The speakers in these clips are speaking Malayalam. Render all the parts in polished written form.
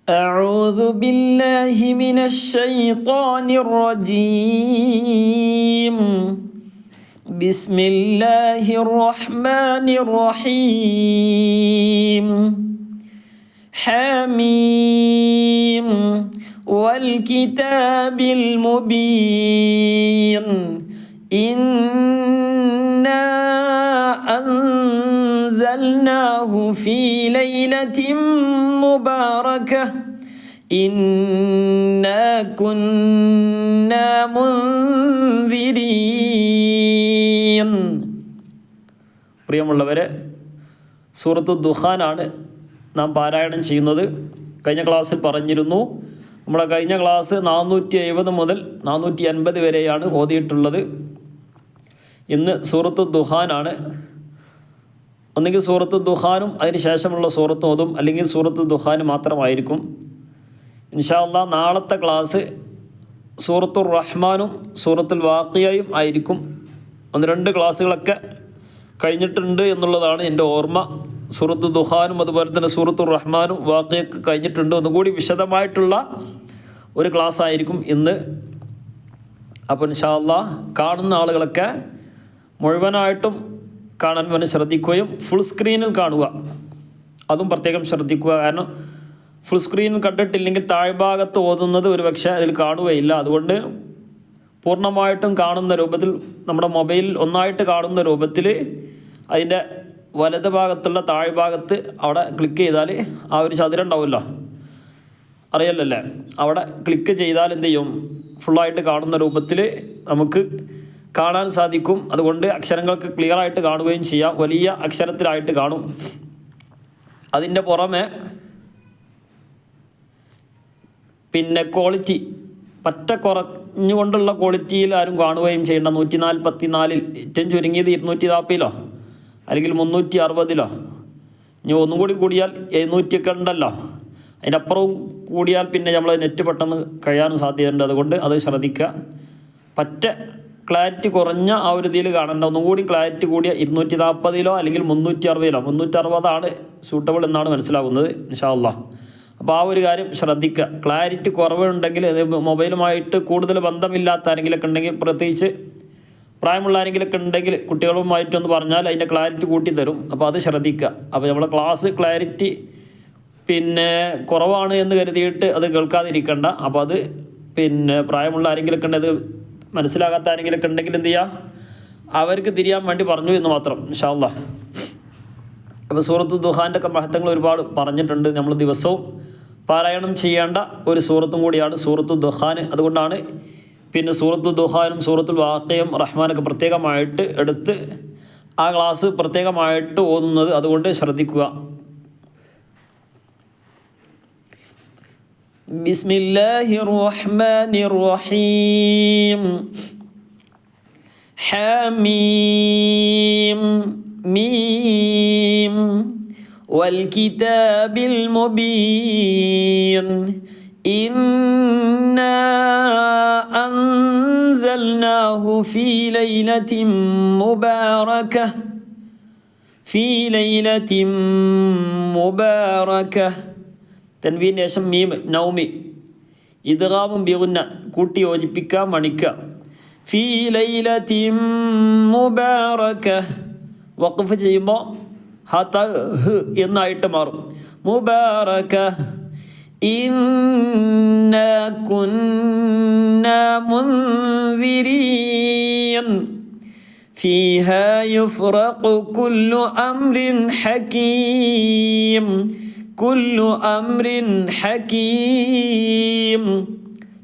أعوذ بالله من الشيطان الرجيم. بسم الله الرحمن الرحيم. حميم والكتاب المبين. إنا أنزلناه في ليلة مباركة. إنا كنا منذرين. പ്രിയമുള്ളവരെ, സൂറത്തു ദുഖാനാണ് നാം പാരായണം ചെയ്യുന്നത്. കഴിഞ്ഞ ക്ലാസ്സിൽ പറഞ്ഞിരുന്നു, നമ്മുടെ കഴിഞ്ഞ ക്ലാസ് 470 മുതൽ 480 വരെയാണ് ഓതിയിട്ടുള്ളത്. ഇന്ന് സൂറത്തു ദുഖാനാണ്. ഒന്നുകിൽ സൂറത്തു ദുഖാനും അതിന് ശേഷമുള്ള സൂറത്ത് ഓതും, അല്ലെങ്കിൽ സൂറത്തു ദുഖാന് മാത്രമായിരിക്കും. ഇൻഷാ അല്ലാഹ് നാളത്തെ ക്ലാസ് സൂറത്തുർ റഹ്മാനും സൂറത്തുൽ വാഖിയയും ആയിരിക്കും. 1-2 ക്ലാസ്സുകളൊക്കെ കഴിഞ്ഞിട്ടുണ്ട് എന്നുള്ളതാണ് എൻ്റെ ഓർമ്മ. സൂറത്തു ദുഖാനും അതുപോലെ തന്നെ സൂറത്തുർ റഹ്മാനും വാഖിയൊക്കെ കഴിഞ്ഞിട്ടുണ്ട്. ഒന്നുകൂടി വിശദമായിട്ടുള്ള ഒരു ക്ലാസ് ആയിരിക്കും ഇന്ന്. അപ്പോൾ ഇൻഷാ അല്ലാഹ് കാണുന്ന ആളുകളൊക്കെ മുഴുവനായിട്ടും കാണാൻ വേണ്ടി ശ്രദ്ധിക്കുകയും ഫുൾ സ്ക്രീനിൽ കാണുക, അതും പ്രത്യേകം ശ്രദ്ധിക്കുക. കാരണം ഫുൾ സ്ക്രീനിൽ കണ്ടിട്ടില്ലെങ്കിൽ താഴ്ഭാഗത്ത് ഓതുന്നത് ഒരു പക്ഷേ അതിൽ കാണുകയില്ല. അതുകൊണ്ട് പൂർണ്ണമായിട്ടും കാണുന്ന രൂപത്തിൽ, നമ്മുടെ മൊബൈലിൽ ഒന്നായിട്ട് കാണുന്ന രൂപത്തിൽ അതിൻ്റെ വലത് ഭാഗത്തുള്ള താഴ്ഭാഗത്ത് അവിടെ ക്ലിക്ക് ചെയ്താൽ ആ ഒരു ചതുരം ഉണ്ടാവുമല്ലോ, അറിയല്ലേ, അവിടെ ക്ലിക്ക് ചെയ്താൽ എന്ത് ചെയ്യും, ഫുള്ളായിട്ട് കാണുന്ന രൂപത്തിൽ നമുക്ക് കാണാൻ സാധിക്കും. അതുകൊണ്ട് അക്ഷരങ്ങൾക്ക് ക്ലിയറായിട്ട് കാണുകയും ചെയ്യാം, വലിയ അക്ഷരത്തിലായിട്ട് കാണും. അതിൻ്റെ പുറമെ പിന്നെ ക്വാളിറ്റി പറ്റ കുറഞ്ഞുകൊണ്ടുള്ള ക്വാളിറ്റിയിൽ ആരും കാണുകയും ചെയ്യേണ്ട. 144-ൽ ഏറ്റവും ചുരുങ്ങിയത് 240-ലോ അല്ലെങ്കിൽ 360-ലോ, ഇനി ഒന്നും കൂടി കൂടിയാൽ 700 ഉണ്ടല്ലോ, അതിനപ്പുറവും കൂടിയാൽ പിന്നെ നമ്മൾ നെറ്റ് പെട്ടെന്ന് കഴിയാനും സാധ്യതയുണ്ട്. അതുകൊണ്ട് അത് ശ്രദ്ധിക്കുക. പറ്റ ക്ലാരിറ്റി കുറഞ്ഞ ആ ഒരു ഇതിൽ കാണേണ്ട. ഒന്നുകൂടി ക്ലാരിറ്റി കൂടിയ 240-ലോ അല്ലെങ്കിൽ 360-ലോ, 360 സൂട്ടബിൾ എന്നാണ് മനസ്സിലാകുന്നത് ഇൻഷാ അല്ലാഹ്. അപ്പോൾ ആ ഒരു കാര്യം ശ്രദ്ധിക്കുക. ക്ലാരിറ്റി കുറവുണ്ടെങ്കിൽ, അത് മൊബൈലുമായിട്ട് കൂടുതൽ ബന്ധമില്ലാത്ത ആരെങ്കിലൊക്കെ ഉണ്ടെങ്കിൽ, പ്രത്യേകിച്ച് പ്രായമുള്ള ആരെങ്കിലൊക്കെ ഉണ്ടെങ്കിൽ കുട്ടികളുമായിട്ടൊന്ന് പറഞ്ഞാൽ അതിൻ്റെ ക്ലാരിറ്റി കൂട്ടി തരും. അപ്പോൾ അത് ശ്രദ്ധിക്കുക. അപ്പോൾ നമ്മുടെ ക്ലാസ് ക്ലാരിറ്റി പിന്നെ കുറവാണ് എന്ന് കരുതിയിട്ട് അത് കേൾക്കാതിരിക്കണ്ട. അപ്പോൾ അത് പിന്നെ പ്രായമുള്ള ആരെങ്കിലൊക്കെ ഉണ്ടെങ്കിൽ, അത് മനസ്സിലാകാത്ത ആരെങ്കിലൊക്കെ ഉണ്ടെങ്കിൽ എന്ത് ചെയ്യുക, അവർക്ക് തിരിയാൻ വേണ്ടി പറഞ്ഞു എന്ന് മാത്രം ഇൻഷാ അല്ലാഹ്. അപ്പോൾ സൂറത്തു ദുഖാൻ്റെ ഒക്കെ മഹത്വങ്ങൾ ഒരുപാട് പറഞ്ഞിട്ടുണ്ട്. നമ്മൾ ദിവസവും പാരായണം ചെയ്യേണ്ട ഒരു സൂറത്തും കൂടിയാണ് സൂറത്തു ദുഖാൻ. അതുകൊണ്ടാണ് പിന്നെ സൂറത്തു ദുഖാനും സൂറത്തുൽ വാഖിയയും റഹ്മാനൊക്കെ പ്രത്യേകമായിട്ട് എടുത്ത് ആ ക്ലാസ് പ്രത്യേകമായിട്ട് ഓതുന്നത്. അതുകൊണ്ട് ശ്രദ്ധിക്കുക. ബിസ്മില്ലാഹിർ റഹ്മാനിർ റഹീം. حميم ميم والكتاب المبين. إنا أنزلناه في ليلة مباركة. في ليلة مباركة. തൻവീൻ ശേഷം മീം നൗമി ഇദ്ഗാമും ബിഗുന്ന കൂട്ടി യോജിപ്പിക്കുക, മണിക്കുക. ഫീ ലൈലത്തിൻ മുബാറക. വഖഫ് ചെയ്യുമ്പോൾ ഹത ഹ് എന്നായിട്ട് മാറും. മുബാറക. ഇന്നാ കുന്നാ മുൻദിരീൻ. ഫീഹാ യുഫ്റഖു കുല്ലു അംരിൻ ഹകീം. കുല്ലു അംരിൻ ഹകീം.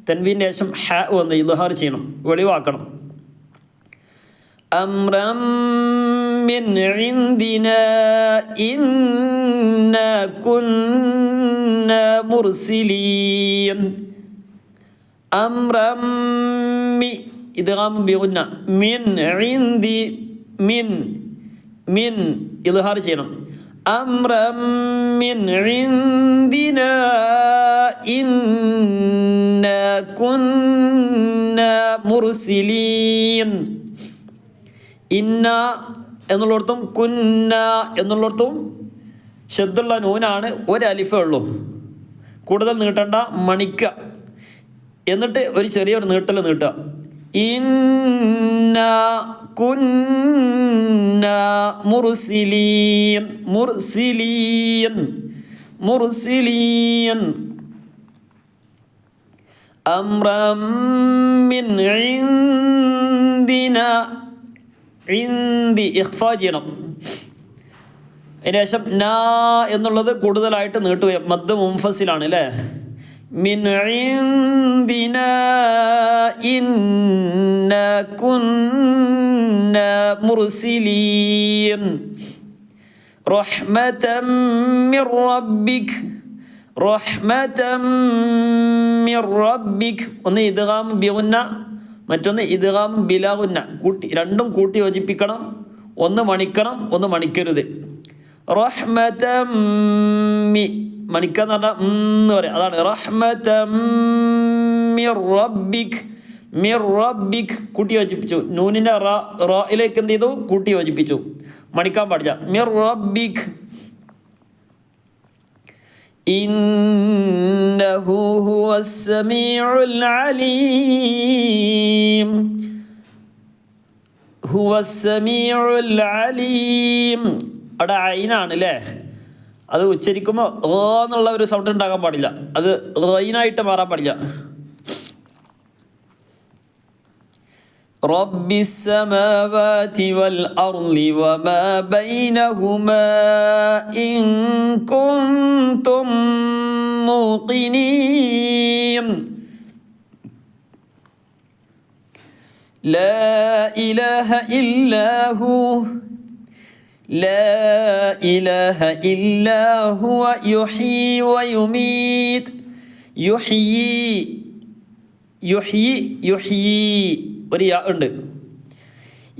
തൻവീൻ്റെ ശേഷം ഹ വന്ന് ഇദ്ഹാർ ചെയ്യണം, വെളിവാക്കണം. അംറം മിൻ ഇൻദിനാ ഇന്നാ കുന്നാ മുർസിലീൻ. അംറം മി ഇദ്ഗാം ബിഗുന്ന. മിൻ ഇൻദി മിൻ മിൻ ഇദ്ഹാർ ചെയ്യണം. أمرا من عندنا إنا كنا مرسلين. ഇന്ന എന്നുള്ളിടത്തും കുന്ന എന്നുള്ളിടത്തും ശബ്ദുള്ള നൂനാണ്, ഒരു അലിഫേ ഉള്ളൂ. കൂടുതൽ നീട്ടണ്ട, മണിക്കുക. എന്നിട്ട് ഒരു ചെറിയൊരു നീട്ടൽ നീട്ടുക. ഇന്നാ കുന്നാ മുർസിലീൻ, മുർസിലീൻ, മുർസിലീൻ. അംറം മിൻ ഇൻദിനാ, ഇൻദി ഇഖ്ഫാ ചെയ്യണം. അതിനുശേഷം നാ എന്നുള്ളത് കൂടുതലായിട്ട് നീട്ടുക. മദ് മുൻഫസിലാണ് അല്ലേ. മിൻ ഇൻദിനാ ഇന്നാ കുന്നാ മുർസിലീൻ റഹ്മതൻ മിർ റബ്ബിക്, റഹ്മതൻ മിർ റബ്ബിക്. ഒന്ന് ഇദ്ഗാം ബിഗുന്ന, മറ്റൊന്ന് ഇദ്ഗാം ബിലാ ഗുന്ന. രണ്ടും കൂട്ടി യോജിപ്പിക്കണം. ഒന്ന് മണിക്കണം, ഒന്ന് മണിക്കരുത്. റഹ്മതൻ മി, മണിക്കാന്ന് പറഞ്ഞാൽ എന്ന് പറയാം. അതാണ് റഹ്മതൻ മിർ റബ്ബിക്, മിർ റബ്ബിക് കൂട്ടി യോജിപ്പിച്ചു. നൂനിൻ്റെ റായിലേക്ക് എന്ത് ചെയ്തു? കൂട്ടി യോജിപ്പിച്ചു. മണിക്കാൻ പാടില്ല. മിർ റബ്ബിക്. ഇന്നഹു ഹുവസ് സമീഉൽ അലീം, ഹുവസ് സമീഉൽ അലീം. അവിടെ ഐനാണ് അല്ലേ. അത് ഉച്ചരിക്കുമ്പോൾ എന്നുള്ള ഒരു സൗണ്ട് ഉണ്ടാകാൻ പാടില്ല. അത് ഐനായിട്ട് മാറാൻ പാടില്ല. റബ്ബിസ് സമാവാതി വൽ അർളി വമാ ബൈനഹുമാ ഇൻ കുൻതും മൂഖിനീൻ. ലാ ഇലാഹ ഇല്ലാഹു, لا إله إلا هو يحيي ويميت. يحيي, يحيي, يحيي ഒരു യാ ഉണ്ട്.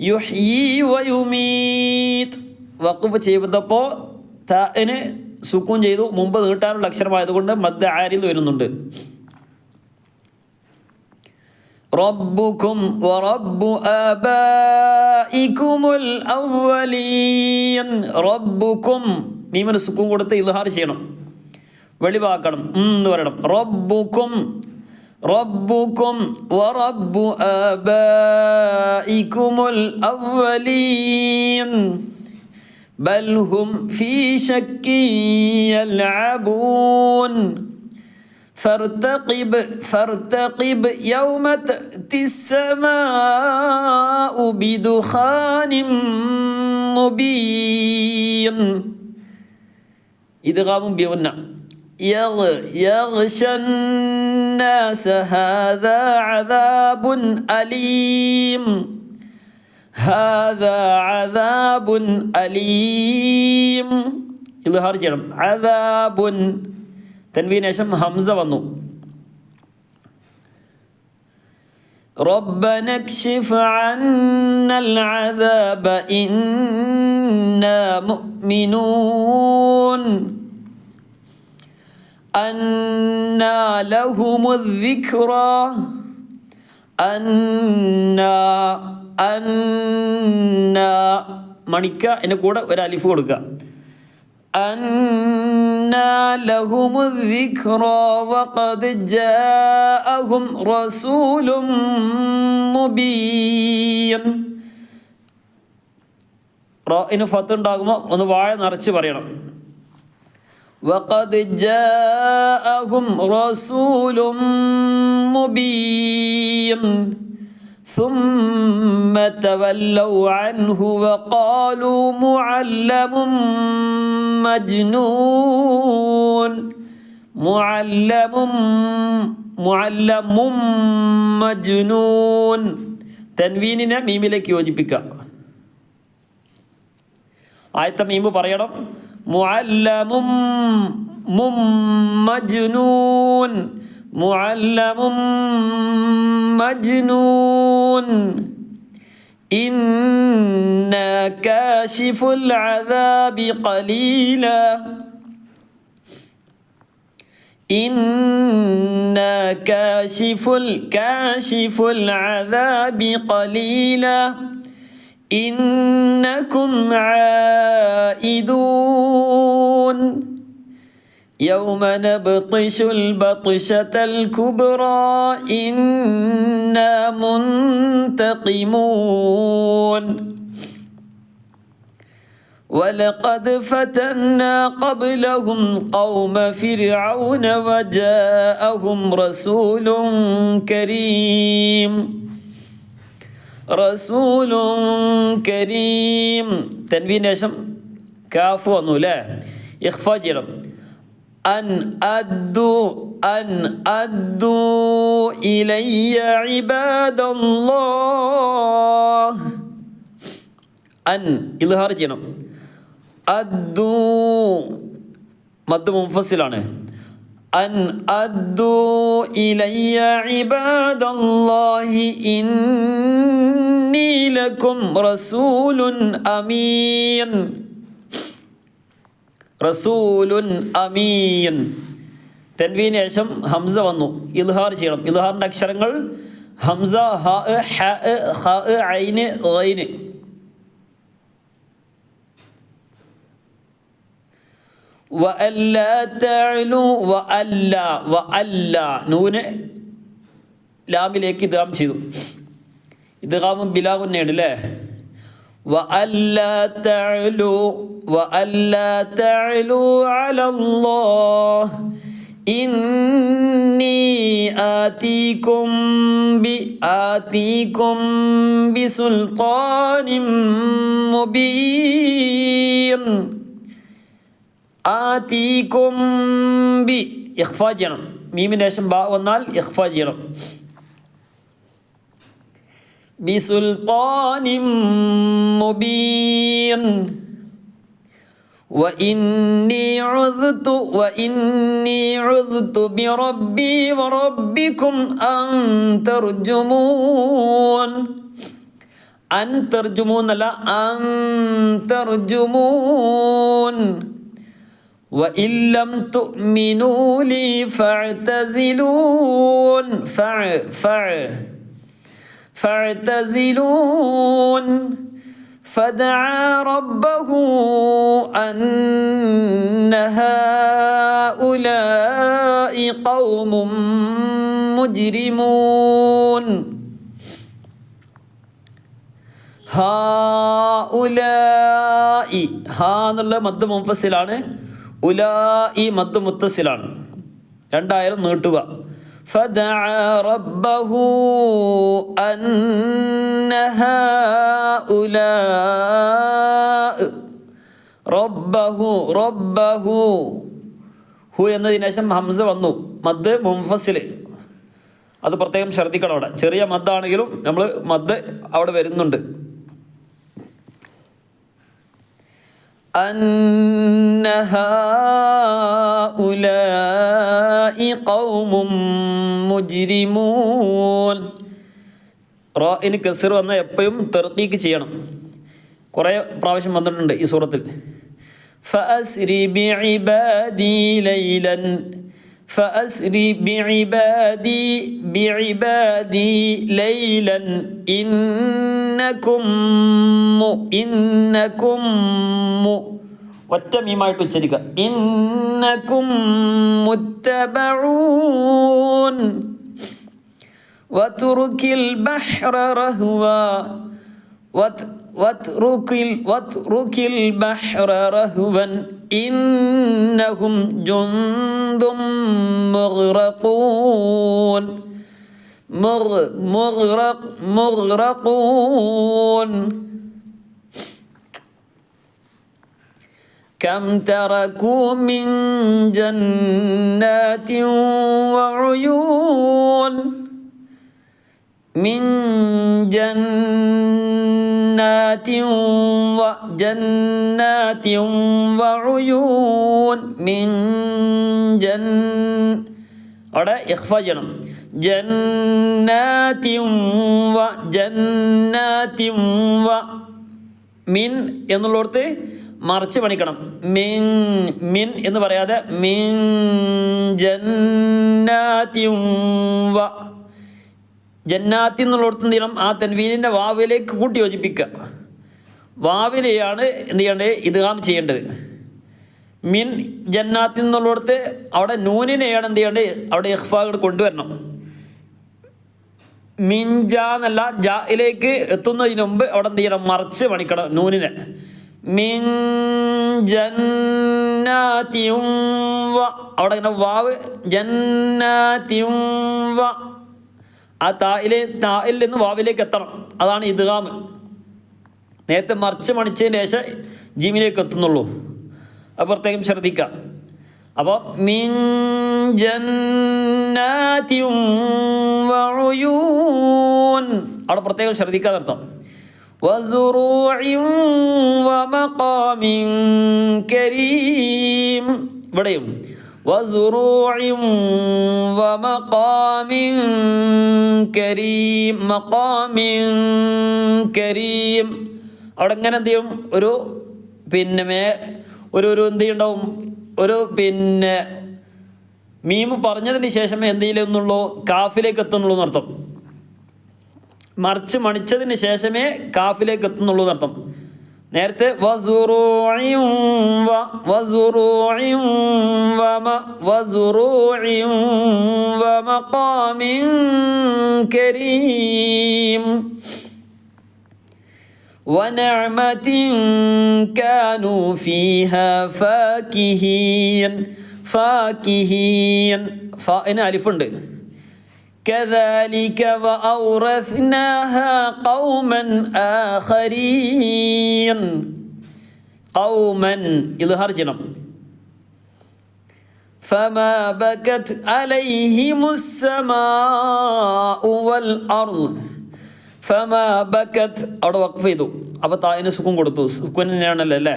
യുഹ്യി വയുമീത്. വഖഫ് ചെയ്തപ്പോൾ താന് സുക്കൂൻ ചെയ്തു. മുമ്പ് നീട്ടാനുള്ള അക്ഷരമായതുകൊണ്ട് മദ് ആരിൽ വരുന്നുണ്ട്. റബ്ബുക്കും വറബ്ബു ആബായിക്കുമുൽ അവ്വലീൻ. റബ്ബുക്കും മീമിന് സുക്കൂൻ കൊടുത്ത് ഇൽഹാർ ചെയ്യണം, വെളിവാക്കണം, എന്ന് പറയണം. റബ്ബുക്കും, റബ്ബുക്കും വറബ്ബു ആബായിക്കുമുൽ അവ്വലീൻ ബൽ ഹും ഫീ ശക്കി യൽഅബൂൻ. فارتقب فارتقب يوم تأتي السماء بدخان مبين. إدغام بيغنى. يغشى الناس هذا عذاب أليم، هذا عذاب أليم. إظهار جرم. عذاب തൻവീന് ശേഷം ഹംസ വന്നു. ربنا اكشف عنا العذاب إنا مؤمنون أنى لهم الذكرى أنى മണിക്ക എൻ്റെ കൂടെ ഒരു അലിഫ് കൊടുക്കുക. أنى لهم الذكرى وقد جاءهم رسول مبين. റാഇന് ഫത്ത് ഉണ്ടാകുമ്പോൾ ഒന്ന് വായ നിറച്ച് പറയണം. وقد جاءهم رسول مبين ثم تولوا عنه وقالوا معلم مجنون. معلم مجنون. തൻവീനിനെ മീമിലേക്ക് യോജിപ്പിക്കുക. ആയത്തെ മീമ് പറയണം. മുഅല്ലമും മജ്നൂൻ, മുഅല്ലമും മജ്നൂൻ. ഇന്നാ കാശിഫുൽ അദാബി ഖലീലാ, ഇന്നാ കാശിഫുൽ അദാബി ഖലീലാ ഇന്നകും ആയിദൂൻ. يوم نبطش البطشة الكبرى إنا منتقمون ولقد فتنا قبلهم قوم فرعون وجاءهم رسول كريم തൻവീന് ശേഷം കാഫ് വന്നു അല്ലേ? ഇഖ്ഫ ചെയ്യണം. അൻ അദ്ദു ഇലയ്യ ഇബാദല്ലാഹ്. അൻ ഇൽഹാർ ചെയ്യണം. അദ്ദു മദ് മുൻഫസിലാണ്. അൻ അദ്ദു ഇലയ്യ ഇബാദല്ലാഹി ഇന്നി ലക്കും റസൂലുൻ അമീൻ. റസൂലുൻ അമീൻ. തൻവീന് ശേഷം ഹംസ വന്നു, ഇൽഹാർ ചെയ്യണം. ഇൽഹാറിൻ്റെ അക്ഷരങ്ങൾ ഹംസ, ഹ, ഹ, ഖ, ഐന്, ഗൈന്. وألا تعلوا وألا നൂന് ലാമിലേക്ക് ഇദ്ഗാം ചെയ്തു. ഇദ്ഗാമും ബിലാഗുന്നയാണ് അല്ലേ? وألا تعلوا على الله إني آتيكم بسلطان مبين. ആതീകും ബി ഇഖ്ഫാ ചെയ്യണം. മീമിന് ശേഷം ബാ വന്നാൽ ഇഖ്ഫാ ചെയ്യണം. ബിസുൽത്താനിൻ മുബീൻ. وإني عذت بربي وربكم أن ترجمون. أن ترجمون لا أن ترجمون. وإن لم تؤمنوا لي فاعتزلون. فاعتزلون. فدعا ربه أن هؤلاء قوم مجرمون. ഹാഉലാഇ ഹാ എന്നുള്ള മദ് മുൻഫസിലാണ്. ഉലാഇ മദ് മുത്തസിലാണ്. രണ്ടായാലും നീട്ടുക. ഫദഅ റബ്ബഹു അന്ന ഹാഉലാ റബ്ബഹു ഹു എന്നതിന് ശേഷം ഹംസ വന്നു, മദ് മുൻഫസില്. അത് പ്രത്യേകം ശ്രദ്ധിക്കണം. അവിടെ ചെറിയ മദ്ദാണെങ്കിലും നമ്മൾ മദ് അവിടെ വരുന്നുണ്ട്. أن هؤلاء قوم مجرمون. റാഇന് കസ്ർ വന്നാൽ എപ്പോഴും തർക്കീക്ക് ചെയ്യണം. കുറേ പ്രാവശ്യം വന്നിട്ടുണ്ട് ഈ സൂറത്തിൽ. فأسري بعبادي ليلا إنكم ഒറ്റ മീമായിട്ട് ഉച്ചരിക്കുക. ഇന്നകും മുത്തബഊൻ. വതുറുകിൽ ബഹ്റ റഹ്വാ വത്റുകിൽ ബഹ്റ റഹ്വൻ ഇന്നഹും ജുന്ദും മുഗ്റഖൂൻ. മുഗ്റഖൂൻ. كم تركوا من جنات وعيون. من جنات وعيون. അവിടെ ഇഖ്ഫ ചെയ്യണം. ജന്നാത്തിൻ വ മിൻ എന്നുള്ളടത്ത് മറിച്ച് പണിക്കണം. മിൻ എന്ന് പറയാതെ മിൻ ജന്നാത്തിൻ വ. ജന്നാത്തി എന്നുള്ളടത്ത് എന്ത് ചെയ്യണം? ആ തൻവീനിൻ്റെ വാവിലേക്ക് കൂട്ടി യോജിപ്പിക്കുക. വാവിലെയാണ് എന്ത് ചെയ്യേണ്ടത്? ഇദ്ഗാം ചെയ്യേണ്ടത്. മിൻ ജന്നാത്തിൽ നിന്നുള്ളിടത്ത് അവിടെ നൂനിനെയാണ് എന്ത് ചെയ്യേണ്ടത്, അവിടെ ഇഖ്ഫാ കൊണ്ടുവരണം. മിൻജ എന്നല്ല, ജായിലേക്ക് എത്തുന്നതിന് മുമ്പ് അവിടെ എന്ത് ചെയ്യണം, മറിച്ച് പണിക്കണം നൂനിനെ. മിൻ ജന്നാതിൻ വ, അവിടെ ഇങ്ങനെ വാവ് ജന്നാതിൻ വ, ആ തായിൽ നിന്ന് വാവിലേക്ക് എത്തണം. അതാണ് ഇദ്ഗാം. നേരത്തെ മറിച്ച് മണിച്ചതിന് ശേഷം ജീമിലേക്ക് എത്തുന്നുള്ളൂ. അത് പ്രത്യേകം ശ്രദ്ധിക്കാം. അപ്പോൾ മിൻ ജന്നാതിൻ വഉയൂൻ, അവിടെ പ്രത്യേകം ശ്രദ്ധിക്കാൻ അർത്ഥം. വസുറൂഇൻ വമഖാമിൻ കരീം, ഇവിടെയും വസുറൂഇൻ വമഖാമിൻ കരീം, മഖാമിൻ കരീം. അവിടെ എങ്ങനെ എന്ത് ചെയ്യും, ഒരു ഒരു എന്ത് ചെയ്യുണ്ടാവും, ഒരു മീമ് പറഞ്ഞതിന് ശേഷമേ എന്ത് ചെയ്യുന്നുള്ളൂ, കാഫിലേക്ക് എത്തുന്നുള്ളൂ എന്നർത്ഥം. മറിച്ച് മണിച്ചതിന് ശേഷമേ കാഫിലേക്ക് എത്തുന്നുള്ളൂ എന്നർത്ഥം. നേരത്തെ വസുറൂഇൻ വമഖാമിൻ കരീം വനഅമതിൻ കാനൂ ഫീഹാ ഫാകിഹീൻ. ഫാകിഹീൻ, ഫാഇന് അലിഫുണ്ട്. കദാലിക വഔറസ്നാഹാ ഖൗമൻ ആഖരീൻ. ഖൗമൻ ഇദ്ഹാർ ചെയ്യണം. ഫമാ ബകത് അലൈഹിമുസ് സമാഉ വൽ അർള്. ഫമാ ബകത് അവിടെ വഖഫ് ചെയ്തു, അപ്പോൾ തായിന് സുക്കൂൻ കൊടുത്തു. സുക്കൂൻ തന്നെയാണല്ലോ അല്ലേ.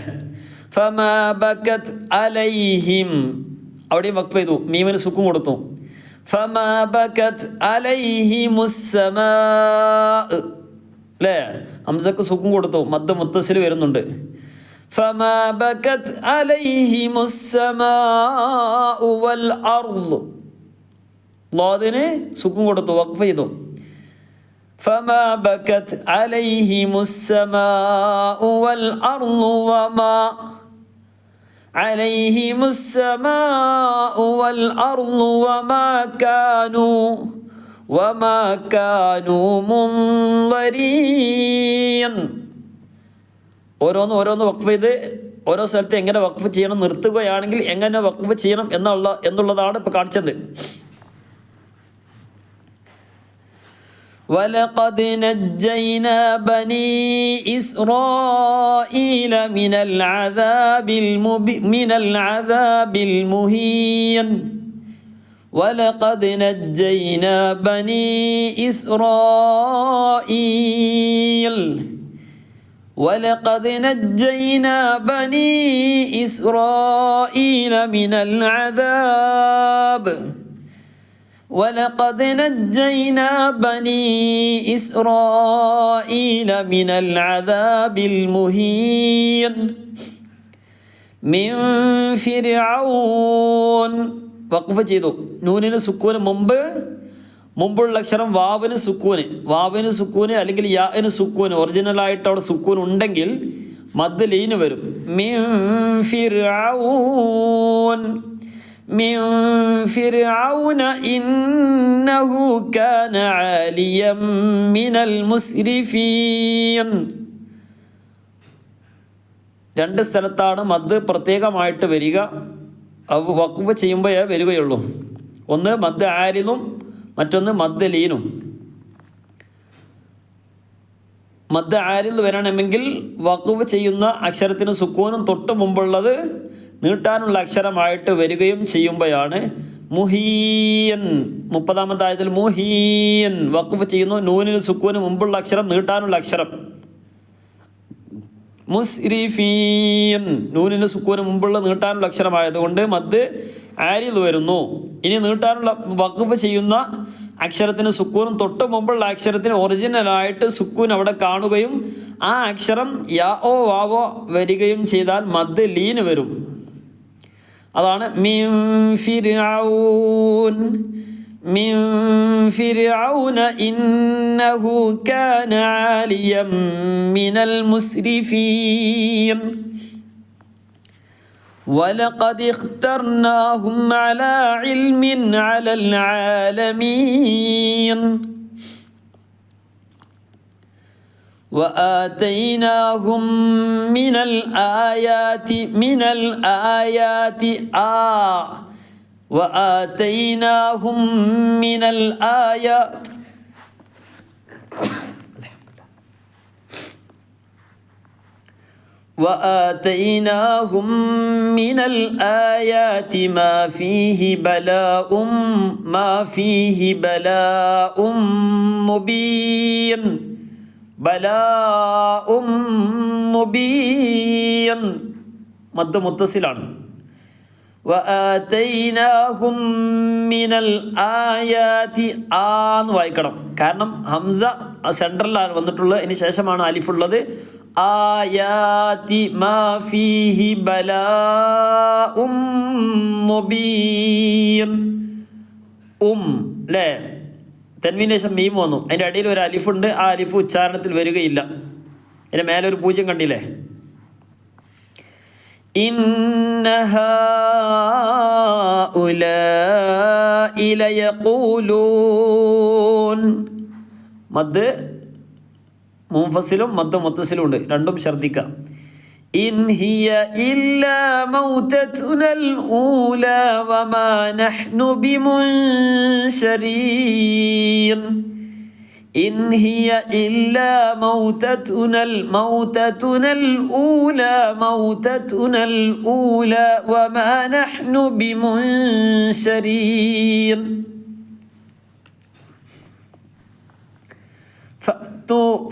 ഫമാ ബകത് അലൈഹിം, അവിടെയും വഖഫ് ചെയ്തു, മീമിന് സുക്കൂൻ കൊടുത്തു. ഫമാ ബകത് അലൈഹിമുസ് സമാ അല്ലേ, ഹംസക്ക് സുക്കൂൻ കൊടുത്തു, മദ് മുത്തസിൽ വരുന്നുണ്ട്. ഫമാ ബകത് അലൈഹിമുസ് സമാഉ വൽ അർള്, ളാദിന് സുക്കൂൻ കൊടുത്തു, വഖഫ് ചെയ്തു. ഫമാ ബകത് അലൈഹിമുസ് സമാഉ വൽ അർളു വമാ അലൈഹിമുസ് സമാഉ വൽ അർളു വമാ കാനൂ മുൻളരീൻ. ഓരോന്ന് വഖഫ് ചെയ്ത് ഓരോ സ്ഥലത്ത് എങ്ങനെ വഖഫ് ചെയ്യണം, നിർത്തുകയാണെങ്കിൽ എങ്ങനെ വഖഫ് ചെയ്യണം എന്നുള്ളതാണ് ഇപ്പോൾ കാണിച്ചത്. وَلَقَدْ نَجَّيْنَا بَنِي إِسْرَائِيلَ مِنَ الْعَذَابِ الْمُهِينِ. وَلَقَدْ نَجَّيْنَا بَنِي إِسْرَائِيلَ. وَلَقَدْ نَجَّيْنَا بَنِي إِسْرَائِيلَ مِنَ الْعَذَابِ. وَلَقَدْ نَجَّيْنَا بَنِي إِسْرَائِيلَ مِنَ الْعَذَابِ الْمُهِينِ مِنْ ഫിർഔൻ. വഖഫ് ചെയ്തു. നൂനിന് സുക്കൂന് മുമ്പുള്ള അക്ഷരം വാവിന് സുക്കൂന് അല്ലെങ്കിൽ യാന് സുക്കൂന്, ഒറിജിനലായിട്ട് അവിടെ സുക്കൂൻ ഉണ്ടെങ്കിൽ മദ് ലീന് വരും. മിൻ ഫിർഔൻ മിൻ ഫിർഔന ഇന്നഹു കാന ആലിയം മിനൽ മുസ്രിഫീൻ. രണ്ട് സ്ഥലത്താണ് മദ് പ്രത്യേകമായിട്ട് വരിക. വഖഫ് ചെയ്യുമ്പോഴേ വരികയുള്ളൂ. ഒന്ന് മദ് ആരിലും മറ്റൊന്ന് മദ് ലീനും. മദ് ആരിൽ വരണമെങ്കിൽ വഖഫ് ചെയ്യുന്ന അക്ഷരത്തിന് സുക്കൂനും തൊട്ട് മുമ്പുള്ളത് നീട്ടാനുള്ള അക്ഷരമായിട്ട് വരികയും ചെയ്യുമ്പോഴാണ് മുഹീൻ. 30-ാമത്തെ ആയത്തിൽ മുഹീൻ വഖഫ് ചെയ്യുന്നു. നൂനിന് സുക്കൂന് മുമ്പുള്ള അക്ഷരം നീട്ടാനുള്ള അക്ഷരം. മുസ്രിഫീൻ നൂനിന് സുക്കൂന് മുമ്പുള്ള നീട്ടാനുള്ള അക്ഷരമായതുകൊണ്ട് മദ് ആരിൽ വരുന്നു. ഇനി നീട്ടാനുള്ള വഖഫ് ചെയ്യുന്ന അക്ഷരത്തിന് സുക്കൂനും തൊട്ട് മുമ്പുള്ള അക്ഷരത്തിന് ഒറിജിനലായിട്ട് സുക്കൂൻ അവിടെ കാണുകയും ആ അക്ഷരം യാഓ വാവോ വരികയും ചെയ്താൽ മദ് ലീന് വരും. അതാണ് മിൻ ഫിർഔൻ മിൻ ഫിർഔന ഇന്നഹു കാന ആലിയം മിനൽ മുസ്രിഫീൻ. വലഖദ് ഇഖ്തർനാഹും അലാ ഇൽമിൻ അലൽ ആലമീൻ وآتيناهم من الآيات وآتيناهم من الآيات وآتيناهم من الآيات ما فيه بلاء مبين ബലാഉം മുബീൻ മദ് മുത്തസിലാണ്. വആതൈനാഹും മിനൽ ആയാതി എന്ന് വായിക്കണം. കാരണം ഹംസ സെൻട്രലാണ് വന്നിട്ടുള്ളത്, അതിന് ശേഷമാണ് അലിഫുള്ളത്. ആയാതി മാ ഫീഹി ബലാഉം മുബീൻ. അല്ലേ, തൻവീന് ശേഷം മീം വന്നു, അതിൻ്റെ അടിയിൽ ഒരു അലിഫുണ്ട്. ആ അലിഫ് ഉച്ചാരണത്തിൽ വരികയില്ല. അതിൻ്റെ മേലെ ഒരു 0 കണ്ടില്ലേ? ഇന്ന ഹൗലാഇ ലയഖൂലൂൻ. മദ് മുൻഫസിലും മദ് മുത്തസിലും ഉണ്ട്, രണ്ടും ശ്രദ്ധിക്കാം. ഇൻ ഹിയ ഇല്ലാ മൗതതുനൽ ഊലാ വമാ നഹ്നു ബിമുൻശരീൻ. ഇൻ ഹിയ ഇല്ലാ മൗതതുനൽ ഊലാ വമാ നഹ്നു ബിമുൻശരീൻ.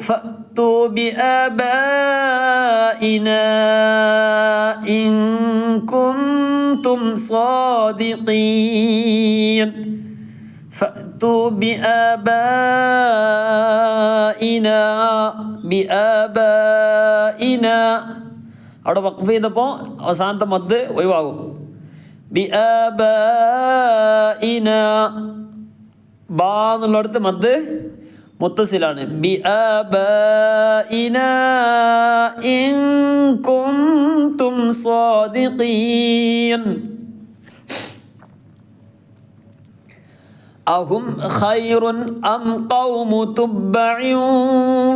فأتوا بآبائنا إن كنتم صادقين. فأتوا بآبائنا അവിടെ വഖഫ് ചെയ്തപ്പോൾ അവസാനത്തെ മദ് ഒഴിവാകും. ബിആബാഇന ബാ എന്നുള്ളടത്ത് മദ് മുത്തസിലാണ്. ബിആബാഇന ഇൻ കുൻതും സാദിഖീൻ. അഹും ഖൈറുൻ അം ഖൗമു തുബ്ബഇൻ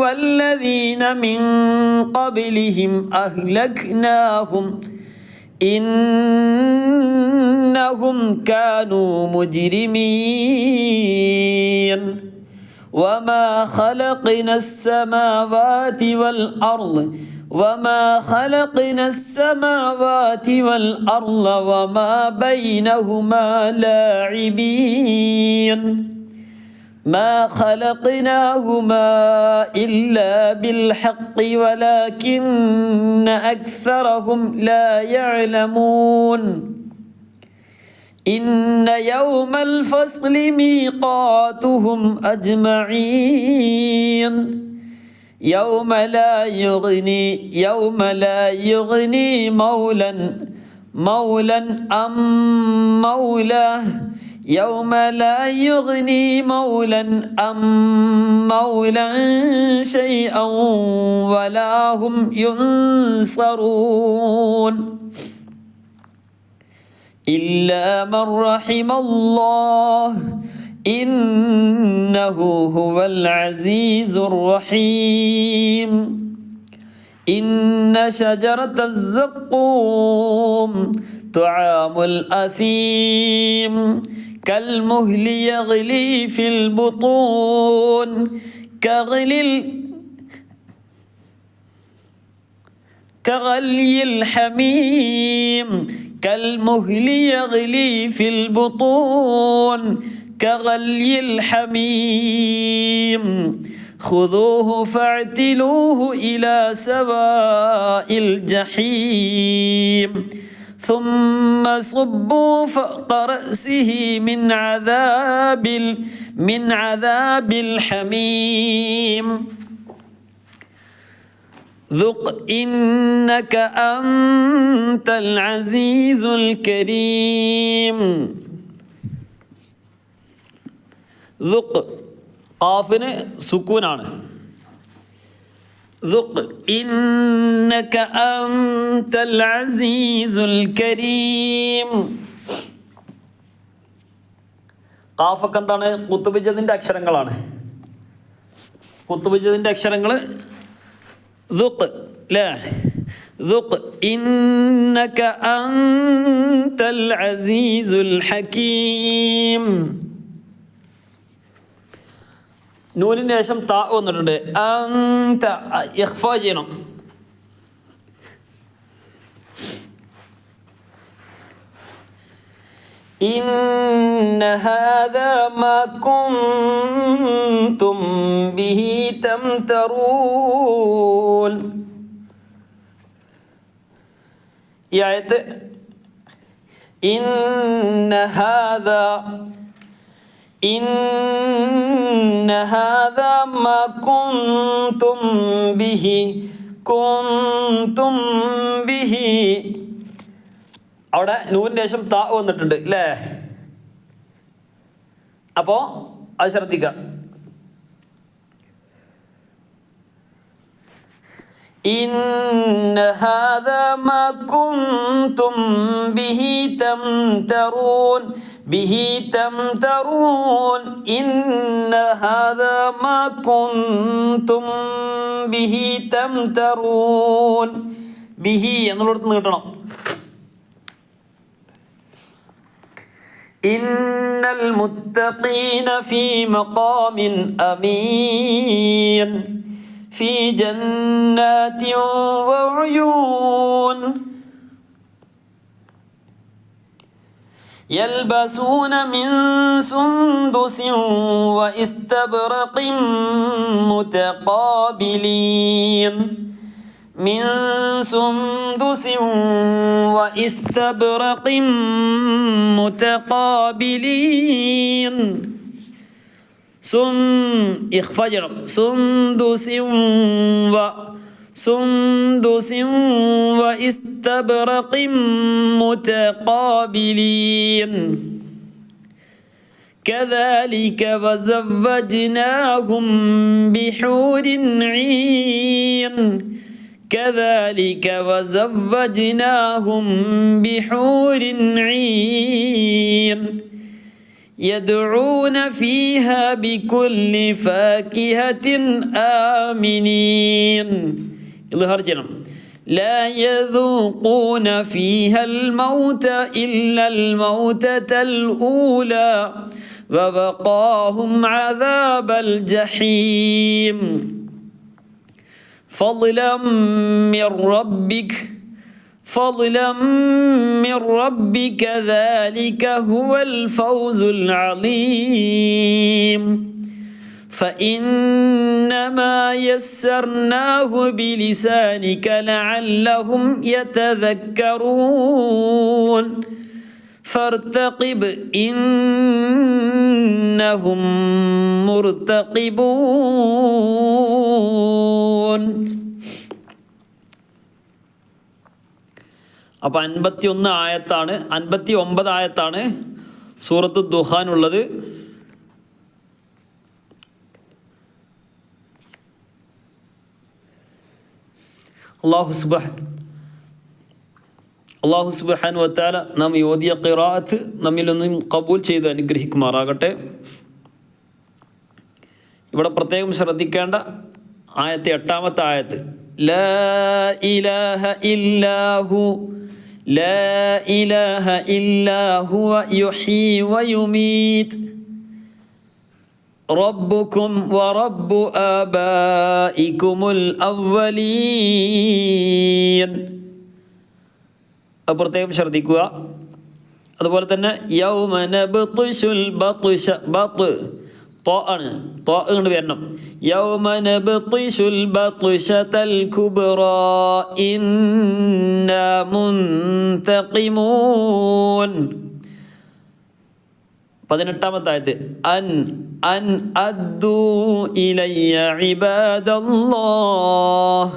വല്ലദീന മിൻ ഖബ്ലിഹിം അഹ്ലക്നാഹും ഇന്നഹും കാനൂ മുജ്രിമീൻ. وما خلقنا السماوات والأرض وما بينهما لاعبين. ما خلقناهما إلا بالحق ولكن أكثرهم لا يعلمون. إن يوم الفصل ميقاتهم أجمعين. يوم لا يغني مولا عن مولاه. يوم لا يغني مولا عن مولا شيئا ولا هم ينصرون. إلا من رحم الله إنه هو العزيز الرحيم. إن شجرة الزقوم طعام الأثيم كالمهل يغلي في البطون كغلي الحميم. كالمهل يغلي في البطون كغلي الحميم. خذوه فاعتلوه إلى سواء الجحيم ثم صبوا فوق رأسه من عذاب الحميم. ذق إنك أنت العزيز الكريم. ذق قافന് സുക്കൂനാണ്. ذق إنك أنت العزيز الكريم. ഖാഫൊക്കെ എന്താണ്? കുത്തുബിജതിൻ്റെ അക്ഷരങ്ങളാണ്. കുത്തുബിജതിൻ്റെ അക്ഷരങ്ങൾ ദുഖ് അല്ലേ? ദുഖ് ഇന്നക അൻതൽ അസീസുൽ ഹകീം. നൂനിന് ശേഷം താ വന്നിട്ടുണ്ട്. അൻത ഇഖ്ഫാ ചെയ്യണം. إن هذا ما كنتم به تمترون. ഈ ആയത്ത് إن هذا ما كنتم به അവിടെ നൂറിന് ശേഷം താ വന്നിട്ടുണ്ട് അല്ലേ? അപ്പോൾ അത് ശ്രദ്ധിക്കാം. إن هذا ما كنتم به تمترون. إن هذا ما كنتم به تمترون. ബിഹി എന്നുള്ളടത്ത് നീട്ടണം. إن المتقين في مقام أمين في جنات وعيون يلبسون من سندس وإستبرق متقابلين. من سندس وإستبرق متقابلين. إخفاء سندس وإستبرق متقابلين. كذلك وزوجناهم بحور عين. كذلك وزوجناهم بحور عين يدعون فيها بكل فاكهة آمنين. إظهار جنم. لا يذوقون فيها الموت إلا الموتة الأولى ووقاهم عذاب الجحيم. فضلا من ربك ذلك هو الفوز العظيم. فإنما يسرناه بلسانك لعلهم يتذكرون. فارتقب إنهم مرتقبون. അപ്പോൾ 51 ആയത്താണ്, 59 ആയത്താണ് സൂറത്ത് ദുഹാൻ ഉള്ളത്. അല്ലാഹു സുബ്ഹാനഹു വ തആല നാം ഓതിയ ഖിറാഅത്ത് നമ്മിൽ നിന്നും ഖബൂൽ ചെയ്ത് അനുഗ്രഹിക്കുമാറാകട്ടെ. ഇവിടെ പ്രത്യേകം ശ്രദ്ധിക്കേണ്ട ആയത്ത് 8-ാമത്തെ ആയത്ത്. ലാ ഇലാഹ ഇല്ലാഹു ഹുവ യുഹ്യി വ യുമീത് റബ്ബുക്കും വ റബ്ബു ആബായിക്കുമുൽ അവ്വലീൻ. അത് പ്രത്യേകം ശ്രദ്ധിക്കുക. അതുപോലെ തന്നെ യൗമ നബ്തുശുൽ ബത്ശ ബത്ത് തോ ആണ്, തോ കൊണ്ട് വരണം. യൗമ നബ്തിശുൽ ബത്ശതൽ കുബ്റാ ഇന്നാ മുൻതഖിമൂൻ. 18-ാമത്തെ ആയത്ത് അൻ അദ്ദു ഇലയ്യ ഇബാദല്ലാഹ്.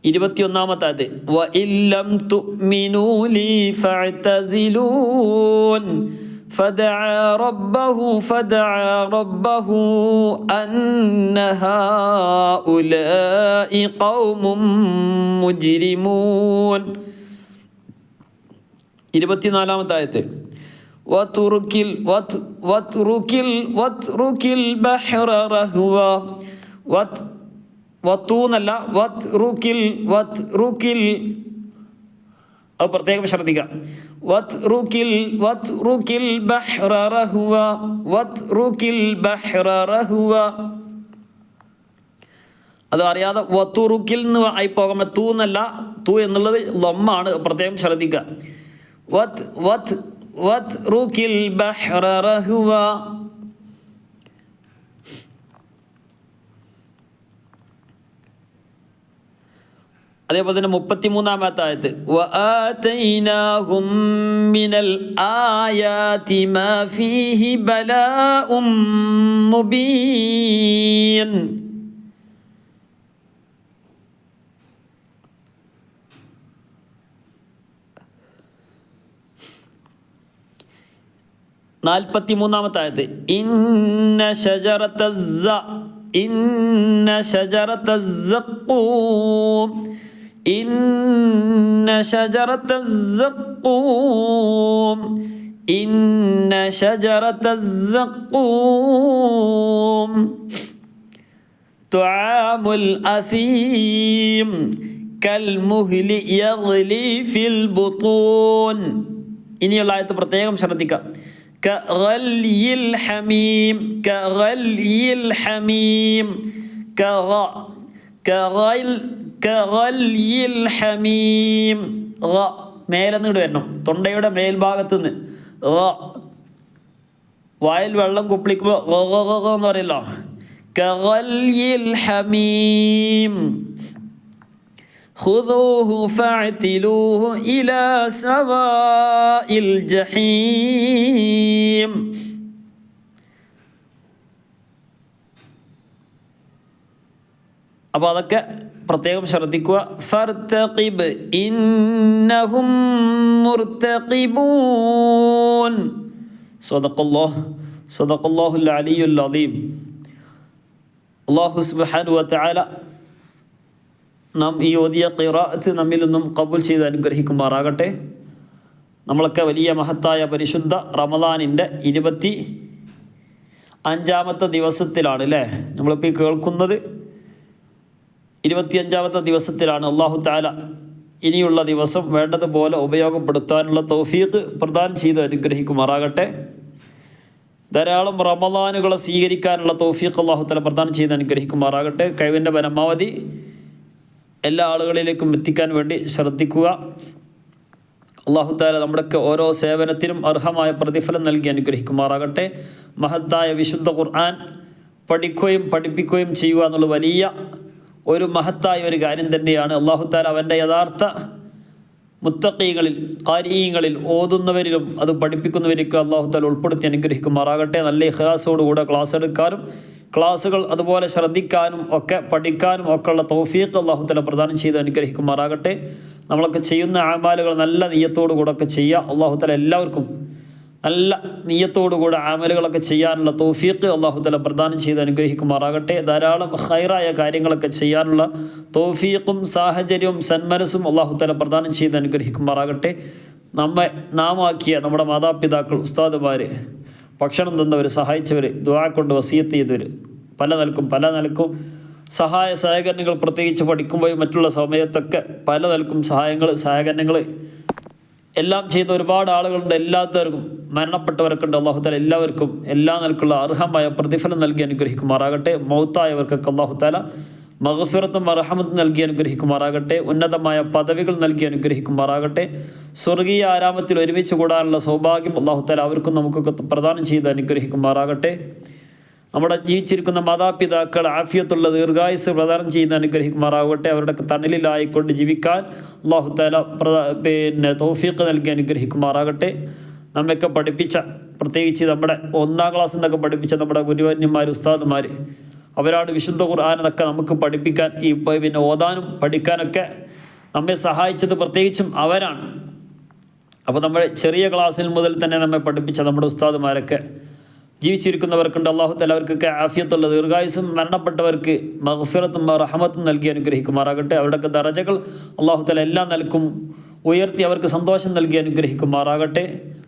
21-ാമത്തെ ആയത്ത് വ ഇല്ലം തുഅ്മിനൂ ലി ഫഅ്തസിലൂൻ فدعا ربه أن هؤلاء قوم مجرمون. 24-ാമത്തെ ആയത്ത് വത്റുകിൽ ബഹ്റ റഹ്വ വത്തൂന്നല്ല വത്റുകിൽ അത് പ്രത്യേകം ശ്രദ്ധിക്കാം. വത്റുകിൽ ബഹ്റ റഹ്വ അത് അറിയാതെ വത്തുറുക്കിൽ എന്ന് ആയി പോകാൻ തൂ എന്നല്ല, തൂ എന്നുള്ളത് ലമ്മാണ്, പ്രത്യേകം ശ്രദ്ധിക്കുക. വത്റുകിൽ ബഹ്റ റഹ്വ. അതേപോലെ തന്നെ 33-ാമത്തെ ആയത്ത് വആതൈനാഹും മിനൽ ആയാതി മാ ഫീഹി ബലാഉം മുബീൻ. നാൽപ്പത്തിമൂന്നാമത്തെ ആയത്ത് ഇന്ന ഷജറത്തസ്സഖൂം തുആമുൽ അസീം കൽമുഹ്ലി യഗ്ലി ഫിൽ ബുത്തൂൻ. ഇനിയുള്ള ആയത്ത് പ്രത്യേകം ശ്രദ്ധിക്കുക. കഗൽയിൽ ഹമീം കഗൽയിൽ ഹമീം. മേലെന്ന് വരണം, തൊണ്ടയുടെ മേൽഭാഗത്ത് നിന്ന്. വായിൽ വെള്ളം കുപ്പിളിക്കുമ്പോൾ എന്ന് പറയല്ലോ. കഗൽയിൽ ഹമീം ഖുദൂഹു ഫഅ്തിലൂഹു ഇലാ സവാഇൽ ജഹീം. അപ്പോൾ അതൊക്കെ പ്രത്യേകം ശ്രദ്ധിക്കുക. ഫർതഖിബ് ഇന്നഹും മുർതഖിബൂൻ. സദഖല്ലാഹുൽ അലിയുൽ അലീം. അല്ലാഹു സുബ്ഹാനഹു വ തആല നാം ഈ ഓതിയ ഖിറാഅത്ത് നമ്മിൽ നിന്നും ഖബൂൽ ചെയ്ത് അനുഗ്രഹിക്കുമാറാകട്ടെ. നമ്മളൊക്കെ വലിയ മഹത്തായ പരിശുദ്ധ റമദാനിൻ്റെ 25-ാമത്തെ ദിവസത്തിലാണ് അല്ലേ? നമ്മളിപ്പോൾ ഈ കേൾക്കുന്നത് 25-ാമത്തെ ദിവസത്തിലാണ്. അല്ലാഹു തആല ഇനിയുള്ള ദിവസം വേണ്ടതുപോലെ ഉപയോഗപ്പെടുത്താനുള്ള തൗഫീഖ് പ്രദാനം ചെയ്ത് അനുഗ്രഹിക്കുമാറാകട്ടെ. ധാരാളം റമദാനുകളെ സ്വീകരിക്കാനുള്ള തൗഫീഖ് അല്ലാഹു തആല പ്രദാനം ചെയ്ത് അനുഗ്രഹിക്കുമാറാകട്ടെ. കഴിവിൻ്റെ പരമാവധി എല്ലാ ആളുകളിലേക്കും എത്തിക്കാൻ വേണ്ടി ശ്രദ്ധിക്കുക. അല്ലാഹു തആല നമ്മുടെയൊക്കെ ഓരോ സേവനത്തിനും അർഹമായ പ്രതിഫലം നൽകി അനുഗ്രഹിക്കുമാറാകട്ടെ. മഹത്തായ വിശുദ്ധ ഖുർആൻ പഠിക്കുകയും പഠിപ്പിക്കുകയും ചെയ്യുക എന്നുള്ള വലിയ ഒരു മഹത്തായ ഒരു കാര്യം തന്നെയാണ്. അല്ലാഹു തആല അവൻ്റെ യഥാർത്ഥ മുത്തഖീങ്ങളിൽ ഖാരിഈങ്ങളിൽ ഓതുന്നവരിലും അത് പഠിപ്പിക്കുന്നവരിലും അല്ലാഹു തആല ഉൾപ്പെടുത്തി അനുഗ്രഹിക്കുമാറാകട്ടെ. നല്ല ഇഖ്ലാസോടുകൂടെ ക്ലാസ് എടുക്കാനും ക്ലാസ്സുകൾ അതുപോലെ ശ്രദ്ധിക്കാനും ഒക്കെ പഠിക്കാനും ഒക്കെ ഉള്ള തൗഫീഖ് അല്ലാഹു തആല പ്രദാനം ചെയ്ത് അനുഗ്രഹിക്കുമാറാകട്ടെ. നമ്മളൊക്കെ ചെയ്യുന്ന അമാലുകൾ നല്ല നിയ്യത്തോടുകൂടെ ഒക്കെ ചെയ്യുക. അല്ലാഹു തആല എല്ലാവർക്കും നല്ല നിയ്യത്തോടുകൂടെ അമലുകളൊക്കെ ചെയ്യാനുള്ള തൗഫീഖ് അല്ലാഹു തആല പ്രദാനം ചെയ്ത് അനുഗ്രഹിക്കുമാറാകട്ടെ. ധാരാളം ഖൈറായ കാര്യങ്ങളൊക്കെ ചെയ്യാനുള്ള തൗഫീഖും സാഹചര്യവും സന്മനസ്സും അല്ലാഹു തആല പ്രദാനം ചെയ്ത് അനുഗ്രഹിക്കുമാറാകട്ടെ. നാമാക്കിയ നമ്മുടെ മാതാപിതാക്കൾ, ഉസ്താദുമാർ, ഭക്ഷണം തന്നവർ, സഹായിച്ചവർ, ദുആ കൊണ്ട് വസിയത്ത് ചെയ്തവർ, പല നിലക്കും സഹായ സഹകരണങ്ങൾ, പ്രത്യേകിച്ച് പഠിക്കുമ്പോഴും മറ്റുള്ള സമയത്തൊക്കെ പല നിലക്കും സഹകരണങ്ങൾ എല്ലാം ചെയ്ത ഒരുപാട് ആളുകളുണ്ട്. എല്ലാത്തവർക്കും മരണപ്പെട്ടവർക്കുണ്ട്. അല്ലാഹു തആല എല്ലാവർക്കും എല്ലാ നിലക്കുള്ള അർഹമായ പ്രതിഫലം നൽകി അനുഗ്രഹിക്കുമാറാകട്ടെ. മൗത്തായവർക്കൊക്കെ അല്ലാഹു തആല മഗ്ഫിറത്തും റഹ്മത്തും നൽകി അനുഗ്രഹിക്കുമാറാകട്ടെ. ഉന്നതമായ പദവികൾ നൽകി അനുഗ്രഹിക്കുമാറാകട്ടെ. സ്വർഗീയ ആരാമത്തിൽ ഒരുമിച്ച് കൂടാനുള്ള സൗഭാഗ്യം അല്ലാഹു തആല അവർക്കും നമുക്കൊക്കെ പ്രദാനം ചെയ്ത് അനുഗ്രഹിക്കുമാറാകട്ടെ. നമ്മുടെ ജീവിച്ചിരിക്കുന്ന മാതാപിതാക്കൾ ആഫിയത്തുള്ള ദീർഘായുസ് പ്രദാനം ചെയ്ത് അനുഗ്രഹിക്കുമാറാകട്ടെ. അവരുടെ തണലിലായിക്കൊണ്ട് ജീവിക്കാൻ അല്ലാഹു തആല തൗഫീഖ് നൽകി അനുഗ്രഹിക്കുമാറാകട്ടെ. നമ്മയൊക്കെ പഠിപ്പിച്ച, പ്രത്യേകിച്ച് നമ്മുടെ 1-ാം ക്ലാസ്സിൽ നിന്നൊക്കെ പഠിപ്പിച്ച നമ്മുടെ ഗുരുവന്യന്മാർ, ഉസ്താദുമാർ, അവരാണ് വിശുദ്ധ ഖുർആനൊക്കെ നമുക്ക് പഠിപ്പിക്കാൻ ഓതാനും പഠിക്കാനൊക്കെ നമ്മെ സഹായിച്ചത് പ്രത്യേകിച്ചും അവരാണ്. അപ്പോൾ നമ്മൾ ചെറിയ ക്ലാസ്സിൽ മുതൽ തന്നെ നമ്മെ പഠിപ്പിച്ച നമ്മുടെ ഉസ്താദുമാരൊക്കെ ജീവിച്ചിരിക്കുന്നവർക്കുണ്ട്. അള്ളാഹു തആല അവർക്കൊക്കെ ആഫിയത്തുള്ള ദീർഘായുസ്സും മരണപ്പെട്ടവർക്ക് മഗ്ഫിറത്തും റഹ്മത്തും നൽകി അനുഗ്രഹിക്കുമാറാകട്ടെ. അവരുടെയൊക്കെ ദറജകൾ അള്ളാഹു തആല എല്ലാ നിലക്കും ഉയർത്തി അവർക്ക് സന്തോഷം നൽകി അനുഗ്രഹിക്കുമാറാകട്ടെ.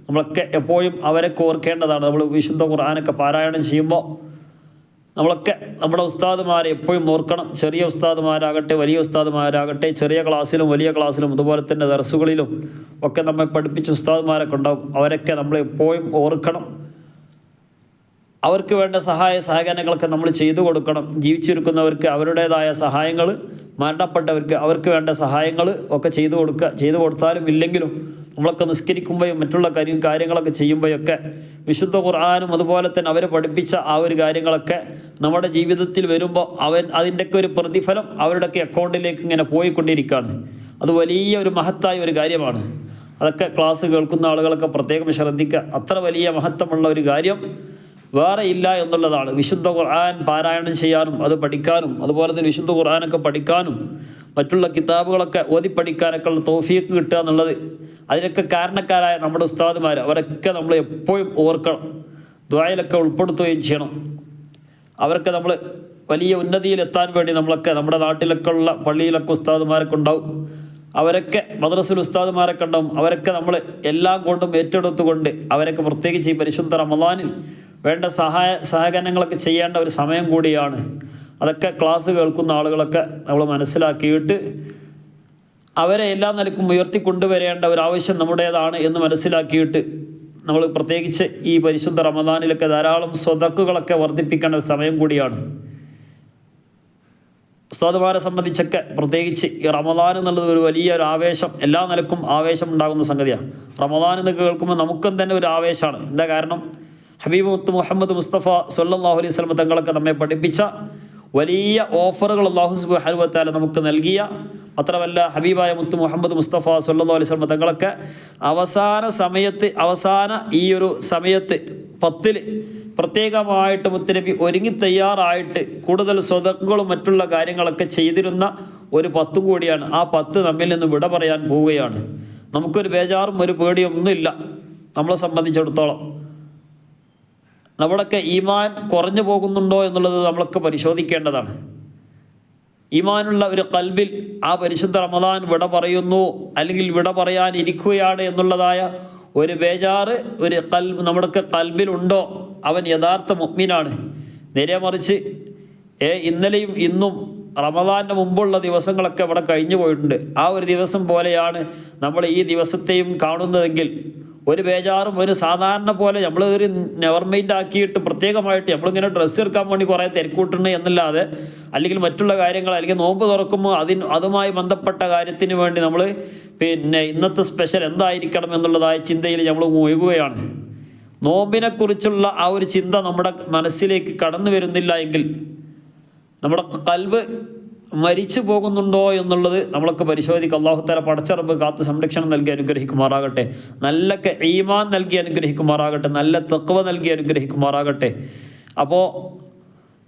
നമ്മളൊക്കെ എപ്പോഴും അവരൊക്കെ ഓർക്കേണ്ടതാണ്. നമ്മൾ വിശുദ്ധ ഖുർആനൊക്കെ പാരായണം ചെയ്യുമ്പോൾ നമ്മളൊക്കെ നമ്മുടെ ഉസ്താദുമാരെ എപ്പോഴും ഓർക്കണം. ചെറിയ ഉസ്താദുമാരാകട്ടെ വലിയ ഉസ്താദുമാരാകട്ടെ, ചെറിയ ക്ലാസ്സിലും വലിയ ക്ലാസ്സിലും അതുപോലെ തന്നെ ദർസുകളിലും ഒക്കെ നമ്മെ പഠിപ്പിച്ച ഉസ്താദുമാരൊക്കെ ഉണ്ടാവും. അവരൊക്കെ നമ്മൾ എപ്പോഴും ഓർക്കണം. അവർക്ക് വേണ്ട സഹായ സഹകരണങ്ങളൊക്കെ നമ്മൾ ചെയ്തു കൊടുക്കണം. ജീവിച്ചിരിക്കുന്നവർക്ക് അവരുടേതായ സഹായങ്ങൾ, മരണപ്പെട്ടവർക്ക് അവർക്ക് വേണ്ട സഹായങ്ങൾ ഒക്കെ ചെയ്തു കൊടുക്കുക. ചെയ്തു കൊടുത്താലും ഇല്ലെങ്കിലും നമ്മളൊക്കെ നിസ്കരിക്കുമ്പോഴും മറ്റുള്ള കാര്യങ്ങളൊക്കെ ചെയ്യുമ്പോഴൊക്കെ വിശുദ്ധ ഖുർആനും അതുപോലെ തന്നെ അവർ പഠിപ്പിച്ച ആ ഒരു കാര്യങ്ങളൊക്കെ നമ്മുടെ ജീവിതത്തിൽ വരുമ്പോൾ അതിൻ്റെയൊക്കെ ഒരു പ്രതിഫലം അവരുടെയൊക്കെ അക്കൗണ്ടിലേക്ക് ഇങ്ങനെ പോയിക്കൊണ്ടിരിക്കുകയാണ്. അത് വലിയ ഒരു മഹത്തായ ഒരു കാര്യമാണ്. അതൊക്കെ ക്ലാസ് കേൾക്കുന്ന ആളുകളൊക്കെ പ്രത്യേകം ശ്രദ്ധിക്കുക. അത്ര വലിയ മഹത്വമുള്ള ഒരു കാര്യം വേറെ ഇല്ല എന്നുള്ളതാണ്. വിശുദ്ധ ഖുർആൻ പാരായണം ചെയ്യാനും അത് പഠിക്കാനും അതുപോലെ തന്നെ വിശുദ്ധ ഖുർആനൊക്കെ പഠിക്കാനും മറ്റുള്ള കിതാബുകളൊക്കെ ഓതി പഠിക്കാനൊക്കെ ഉള്ള തൗഫീഖ് കിട്ടുക എന്നുള്ളത്, അതിനൊക്കെ കാരണക്കാരായ നമ്മുടെ ഉസ്താദുമാർ അവരൊക്കെ നമ്മൾ എപ്പോഴും ഓർക്കണം, ദുആയിലൊക്കെ ഉൾപ്പെടുത്തുകയും ചെയ്യണം. അവരൊക്കെ നമ്മൾ വലിയ ഉന്നതിയിലെത്താൻ വേണ്ടി നമ്മളൊക്കെ നമ്മുടെ നാട്ടിലൊക്കെ ഉള്ള പള്ളിയിലൊക്കെ ഉസ്താദുമാരൊക്കെ ഉണ്ടാവും. അവരൊക്കെ മദ്രസയിൽ ഉസ്താദുമാരൊക്കെ ഉണ്ടാവും. അവരൊക്കെ നമ്മൾ എല്ലാം കൊണ്ടും ഏറ്റെടുത്തുകൊണ്ട് അവരൊക്കെ പ്രത്യേകിച്ച് ഈ പരിശുദ്ധ റമദാനിൽ വേണ്ട സഹകരണങ്ങളൊക്കെ ചെയ്യേണ്ട ഒരു സമയം കൂടിയാണ്. അതൊക്കെ ക്ലാസ് കേൾക്കുന്ന ആളുകളൊക്കെ നമ്മൾ മനസ്സിലാക്കിയിട്ട് അവരെ എല്ലാ നിലക്കും ഉയർത്തിക്കൊണ്ടുവരേണ്ട ഒരു ആവശ്യം നമ്മുടേതാണ് എന്ന് മനസ്സിലാക്കിയിട്ട് നമ്മൾ പ്രത്യേകിച്ച് ഈ പരിശുദ്ധ റമദാനിലൊക്കെ ധാരാളം സ്വതക്കുകളൊക്കെ വർദ്ധിപ്പിക്കേണ്ട ഒരു സമയം കൂടിയാണ്. ഉസ്താദുമാരെ സംബന്ധിച്ചൊക്കെ പ്രത്യേകിച്ച് ഈ റമദാൻ എന്നുള്ളത് ഒരു വലിയൊരു ആവേശം, എല്ലാ നിലക്കും ആവേശം ഉണ്ടാകുന്ന സംഗതിയാണ്. റമദാൻ എന്ന് കേൾക്കുമ്പോൾ നമുക്കും തന്നെ ഒരു ആവേശമാണ്. എന്താ കാരണം? ഹബീബ് മുഹമ്മദ് മുസ്തഫ സ്വല്ലല്ലാഹു അലൈഹി വസല്ലം തങ്ങളൊക്കെ നമ്മെ പഠിപ്പിച്ച വലിയ ഓഫറുകൾ അല്ലാഹു സുബ്ഹാനഹു വ തആല നമുക്ക് നൽകിയ, മാത്രമല്ല ഹബീബായ മുഹമ്മദ് മുസ്തഫ സ്വല്ലല്ലാഹു അലൈഹി വസല്ലം തങ്ങളൊക്കെ അവസാന ഈ ഒരു സമയത്ത് 10 പ്രത്യേകമായിട്ട് മുത്തുനബി ഒരുങ്ങി തയ്യാറായിട്ട് കൂടുതൽ സ്വതക്കുകളും മറ്റുള്ള കാര്യങ്ങളൊക്കെ ചെയ്തിരുന്ന ഒരു 10 കൂടിയാണ്. ആ 10 നമ്മിൽ നിന്ന് വിട പറയാൻ പോവുകയാണ്. നമുക്കൊരു ബേജാറും ഒരു പേടിയൊന്നുമില്ല. നമ്മളെ സംബന്ധിച്ചിടത്തോളം നമ്മളൊക്കെ ഈമാൻ കുറഞ്ഞു പോകുന്നുണ്ടോ എന്നുള്ളത് നമ്മളൊക്കെ പരിശോധിക്കേണ്ടതാണ്. ഈമാനുള്ള ഒരു ഖൽബിൽ ആ പരിശുദ്ധ റമദാൻ വിട പറയുന്നു അല്ലെങ്കിൽ വിട പറയാനിരിക്കുകയാണ് എന്നുള്ളതായ ഒരു ബേജാറ് ഒരു നമ്മുടെയൊക്കെ ഖൽബിലുണ്ടോ, അവൻ യഥാർത്ഥ മുഅ്മിനാണ്. നേരെ മറിച്ച് ഇന്നലെയും ഇന്നും റമദാൻ്റെ മുമ്പുള്ള ദിവസങ്ങളൊക്കെ ഇവിടെ കഴിഞ്ഞു പോയിട്ടുണ്ട്. ആ ഒരു ദിവസം പോലെയാണ് നമ്മൾ ഈ ദിവസത്തെയും കാണുന്നതെങ്കിൽ ഒരു ബേജാറും ഒരു സാധാരണ പോലെ നമ്മൾ ഒരു നെവർ മൈൻഡ് ആക്കിയിട്ട് പ്രത്യേകമായിട്ട് നമ്മളിങ്ങനെ ഡ്രസ്സ് എടുക്കാൻ വേണ്ടി കുറേ തിരക്കൂട്ടുണ്ട് എന്നല്ലാതെ, അല്ലെങ്കിൽ മറ്റുള്ള കാര്യങ്ങൾ, അല്ലെങ്കിൽ നോമ്പ് തുറക്കുമ്പോൾ അതുമായി ബന്ധപ്പെട്ട കാര്യത്തിന് വേണ്ടി നമ്മൾ ഇന്നത്തെ സ്പെഷ്യൽ എന്തായിരിക്കണം എന്നുള്ളതായ ചിന്തയിൽ നമ്മൾ മുഴുകുകയാണ്. നോമ്പിനെക്കുറിച്ചുള്ള ആ ഒരു ചിന്ത നമ്മുടെ മനസ്സിലേക്ക് കടന്നു വരുന്നില്ല എങ്കിൽ നമ്മുടെ ഖൽബ് മരിച്ചു പോകുന്നുണ്ടോ എന്നുള്ളത് നമ്മളൊക്കെ പരിശോധിക്കുക. അല്ലാഹു തആല പടച്ച റബ്ബ് കാത്ത് സംരക്ഷണം നൽകി അനുഗ്രഹിക്കുമാറാകട്ടെ. നല്ല ഈമാൻ നൽകി അനുഗ്രഹിക്കുമാറാകട്ടെ. നല്ല തഖ്വ നൽകി അനുഗ്രഹിക്കുമാറാകട്ടെ. അപ്പോൾ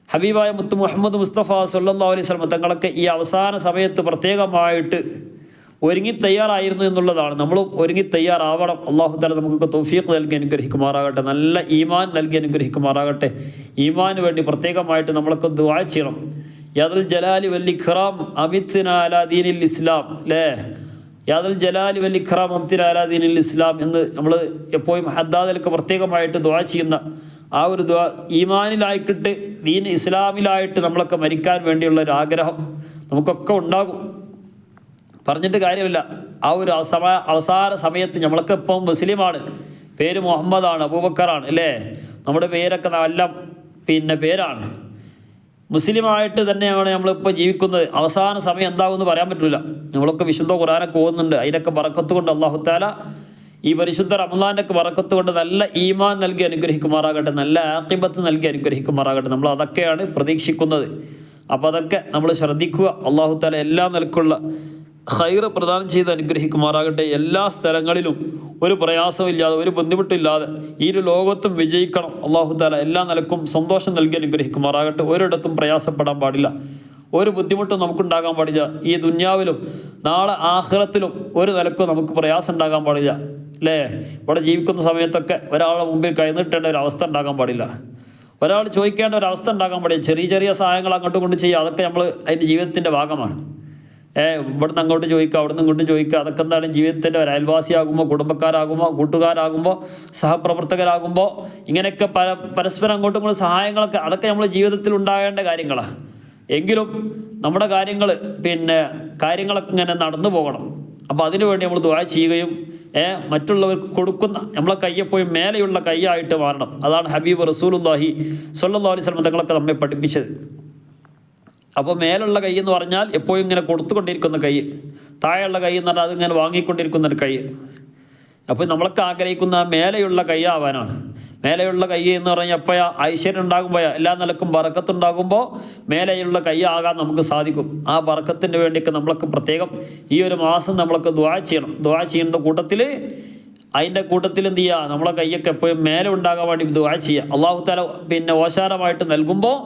ഹബീബായ മുഹമ്മദ് മുസ്തഫ സ്വല്ലല്ലാഹു അലൈഹി വസല്ലം തങ്ങളൊക്കെ ഈ അവസാന സമയത്ത് പ്രത്യേകമായിട്ട് ഒരുങ്ങി തയ്യാറായിരുന്നു എന്നുള്ളതാണ്. നമ്മളും ഒരുങ്ങി തയ്യാറാവണം. അല്ലാഹു തആല നമുക്കൊക്കെ തൗഫീഖ് നൽകി അനുഗ്രഹിക്കുമാറാകട്ടെ. നല്ല ഈമാൻ നൽകി അനുഗ്രഹിക്കുമാറാകട്ടെ. ഈമാന് വേണ്ടി പ്രത്യേകമായിട്ട് നമ്മളൊക്കെ ദുആ ചെയ്യണം. യാദൽ ജലാലി വൽ ഇക്റാം അമിത്നാ അലാ ദീനിൽ ഇസ്ലാം, അല്ലേ? യാദൽ ജലാലി വൽ ഇക്റാം അമിത്നാ അലാ ദീനിൽ ഇസ്ലാം എന്ന് നമ്മൾ എപ്പോഴും ഹദ്ദാദിലൊക്കെ പ്രത്യേകമായിട്ട് ദുആ ചെയ്യുന്ന ആ ഒരു ദുആ, ഈമാനിലായിട്ട് ദീൻ ഇസ്ലാമിലായിട്ട് നമ്മളൊക്കെ മരിക്കാൻ വേണ്ടിയുള്ള ഒരു ആഗ്രഹം നമുക്കൊക്കെ ഉണ്ടാകും. പറഞ്ഞിട്ട് കാര്യമില്ല. ആ ഒരു അവസാന സമയത്ത് നമ്മളൊക്കെ ഇപ്പം മുസ്ലിമാണ്, പേര് മുഹമ്മദാണ്, അബൂബക്കറാണ്, അല്ലേ? നമ്മുടെ പേരൊക്കെ നല്ല പേരാണ്. മുസ്ലിമായിട്ട് തന്നെയാണ് നമ്മളിപ്പോൾ ജീവിക്കുന്നത്. അവസാന സമയം എന്താകുമെന്ന് പറയാൻ പറ്റില്ല. നമ്മളൊക്കെ വിശുദ്ധ ഖുർആനൊക്കെ ഓതുന്നുണ്ട്. അതിനൊക്കെ ബറക്കത്ത് കൊണ്ട് അല്ലാഹു തആല ഈ പരിശുദ്ധ റമദാനൊക്കെ ബറക്കത്ത് കൊണ്ട് നല്ല ഈമാൻ നൽകി അനുഗ്രഹിക്കുമാറാകട്ടെ. നല്ല ആഖിബത്ത് നൽകി അനുഗ്രഹിക്കുമാറാകട്ടെ. നമ്മൾ അതൊക്കെയാണ് പ്രതീക്ഷിക്കുന്നത്. അപ്പോൾ അതൊക്കെ നമ്മൾ ശ്രദ്ധിക്കുക. അല്ലാഹു തആല എല്ലാ നിലക്കുള്ള ഖൈറ് പ്രദാനം ചെയ്ത് അനുഗ്രഹിക്കുമാറാകട്ടെ. എല്ലാ സ്ഥലങ്ങളിലും ഒരു പ്രയാസമില്ലാതെ ഒരു ബുദ്ധിമുട്ടില്ലാതെ ഈ ഒരു ലോകത്തും വിജയിക്കണം. അല്ലാഹു തആല എല്ലാ നിലക്കും സന്തോഷം നൽകി അനുഗ്രഹിക്കുമാറാകട്ടെ. ഒരിടത്തും പ്രയാസപ്പെടാൻ പാടില്ല, ഒരു ബുദ്ധിമുട്ടും നമുക്കുണ്ടാകാൻ പാടില്ല. ഈ ദുന്യാവിലും നാളെ ആഖിറത്തിലും ഒരു നിലക്കും നമുക്ക് പ്രയാസം ഉണ്ടാകാൻ പാടില്ല. അല്ലേ? ഇവിടെ ജീവിക്കുന്ന സമയത്തൊക്കെ ഒരാളുടെ മുമ്പിൽ കൈനീട്ടേണ്ട ഒരു അവസ്ഥ ഉണ്ടാകാൻ പാടില്ല, ഒരാൾ ചോദിക്കേണ്ട ഒരു അവസ്ഥ ഉണ്ടാകാൻ പാടില്ല. ചെറിയ ചെറിയ സഹായങ്ങൾ അങ്ങോട്ടും കൊണ്ട് ചെയ്യുക, അതൊക്കെ നമ്മൾ അതിൻ്റെ ജീവിതത്തിൻ്റെ ഭാഗമാണ്. ഇവിടുന്ന് അങ്ങോട്ട് ചോദിക്കുക, അവിടുന്ന് ഇങ്ങോട്ടും ചോദിക്കുക, അതൊക്കെ എന്താണ് ജീവിതത്തിൻ്റെ ഒരു അയൽവാസിയാകുമ്പോൾ, കുടുംബക്കാരാകുമ്പോൾ, കൂട്ടുകാരാകുമ്പോൾ, സഹപ്രവർത്തകരാകുമ്പോൾ, ഇങ്ങനെയൊക്കെ പരസ്പരം അങ്ങോട്ടും ഇങ്ങോട്ടും സഹായങ്ങളൊക്കെ അതൊക്കെ നമ്മൾ ജീവിതത്തിൽ ഉണ്ടാകേണ്ട കാര്യങ്ങളാണ്. എങ്കിലും നമ്മുടെ കാര്യങ്ങളൊക്കെ ഇങ്ങനെ നടന്നു പോകണം. അപ്പോൾ അതിനുവേണ്ടി നമ്മൾ ദുആ ചെയ്യുകയും മറ്റുള്ളവർക്ക് കൊടുക്കുന്ന നമ്മളെ കയ്യെപ്പോഴും മേലെയുള്ള കൈയായിട്ട് മാറണം. അതാണ് ഹബീബ് റസൂലുള്ളാഹി സ്വല്ലല്ലാഹു അലൈഹി വസല്ലം തങ്ങളൊക്കെ നമ്മെ പഠിപ്പിച്ചത്. അപ്പോൾ മേലുള്ള കൈ എന്ന് പറഞ്ഞാൽ എപ്പോഴും ഇങ്ങനെ കൊടുത്തുകൊണ്ടിരിക്കുന്ന കൈ, താഴെയുള്ള കൈ എന്ന് പറഞ്ഞാൽ അതിങ്ങനെ വാങ്ങിക്കൊണ്ടിരിക്കുന്ന ഒരു കൈ. അപ്പോൾ നമ്മളൊക്കെ ആഗ്രഹിക്കുന്ന മേലെയുള്ള കൈ ആവാനാണ്. മേലെയുള്ള കൈ എന്ന് പറഞ്ഞാൽ എപ്പോഴാ ഐശ്വര്യം ഉണ്ടാകുമ്പോൾ, എല്ലാ നിലക്കും ബറക്കത്തുണ്ടാകുമ്പോൾ മേലെയുള്ള കൈ ആകാൻ നമുക്ക് സാധിക്കും. ആ ബറക്കത്തിന് വേണ്ടിയൊക്കെ നമ്മളൊക്കെ പ്രത്യേകം ഈ ഒരു മാസം നമ്മളൊക്കെ ദുആ ചെയ്യണം. ദുആ ചെയ്യുന്ന കൂട്ടത്തിൽ അതിൻ്റെ കൂട്ടത്തിൽ എന്ത് ചെയ്യുക, നമ്മളെ കൈയൊക്കെ എപ്പോഴും മേലെ ഉണ്ടാകാൻ വേണ്ടി ദുആ ചെയ്യുക. അല്ലാഹു തആല ഓശാരമായിട്ട് നൽകുമ്പോൾ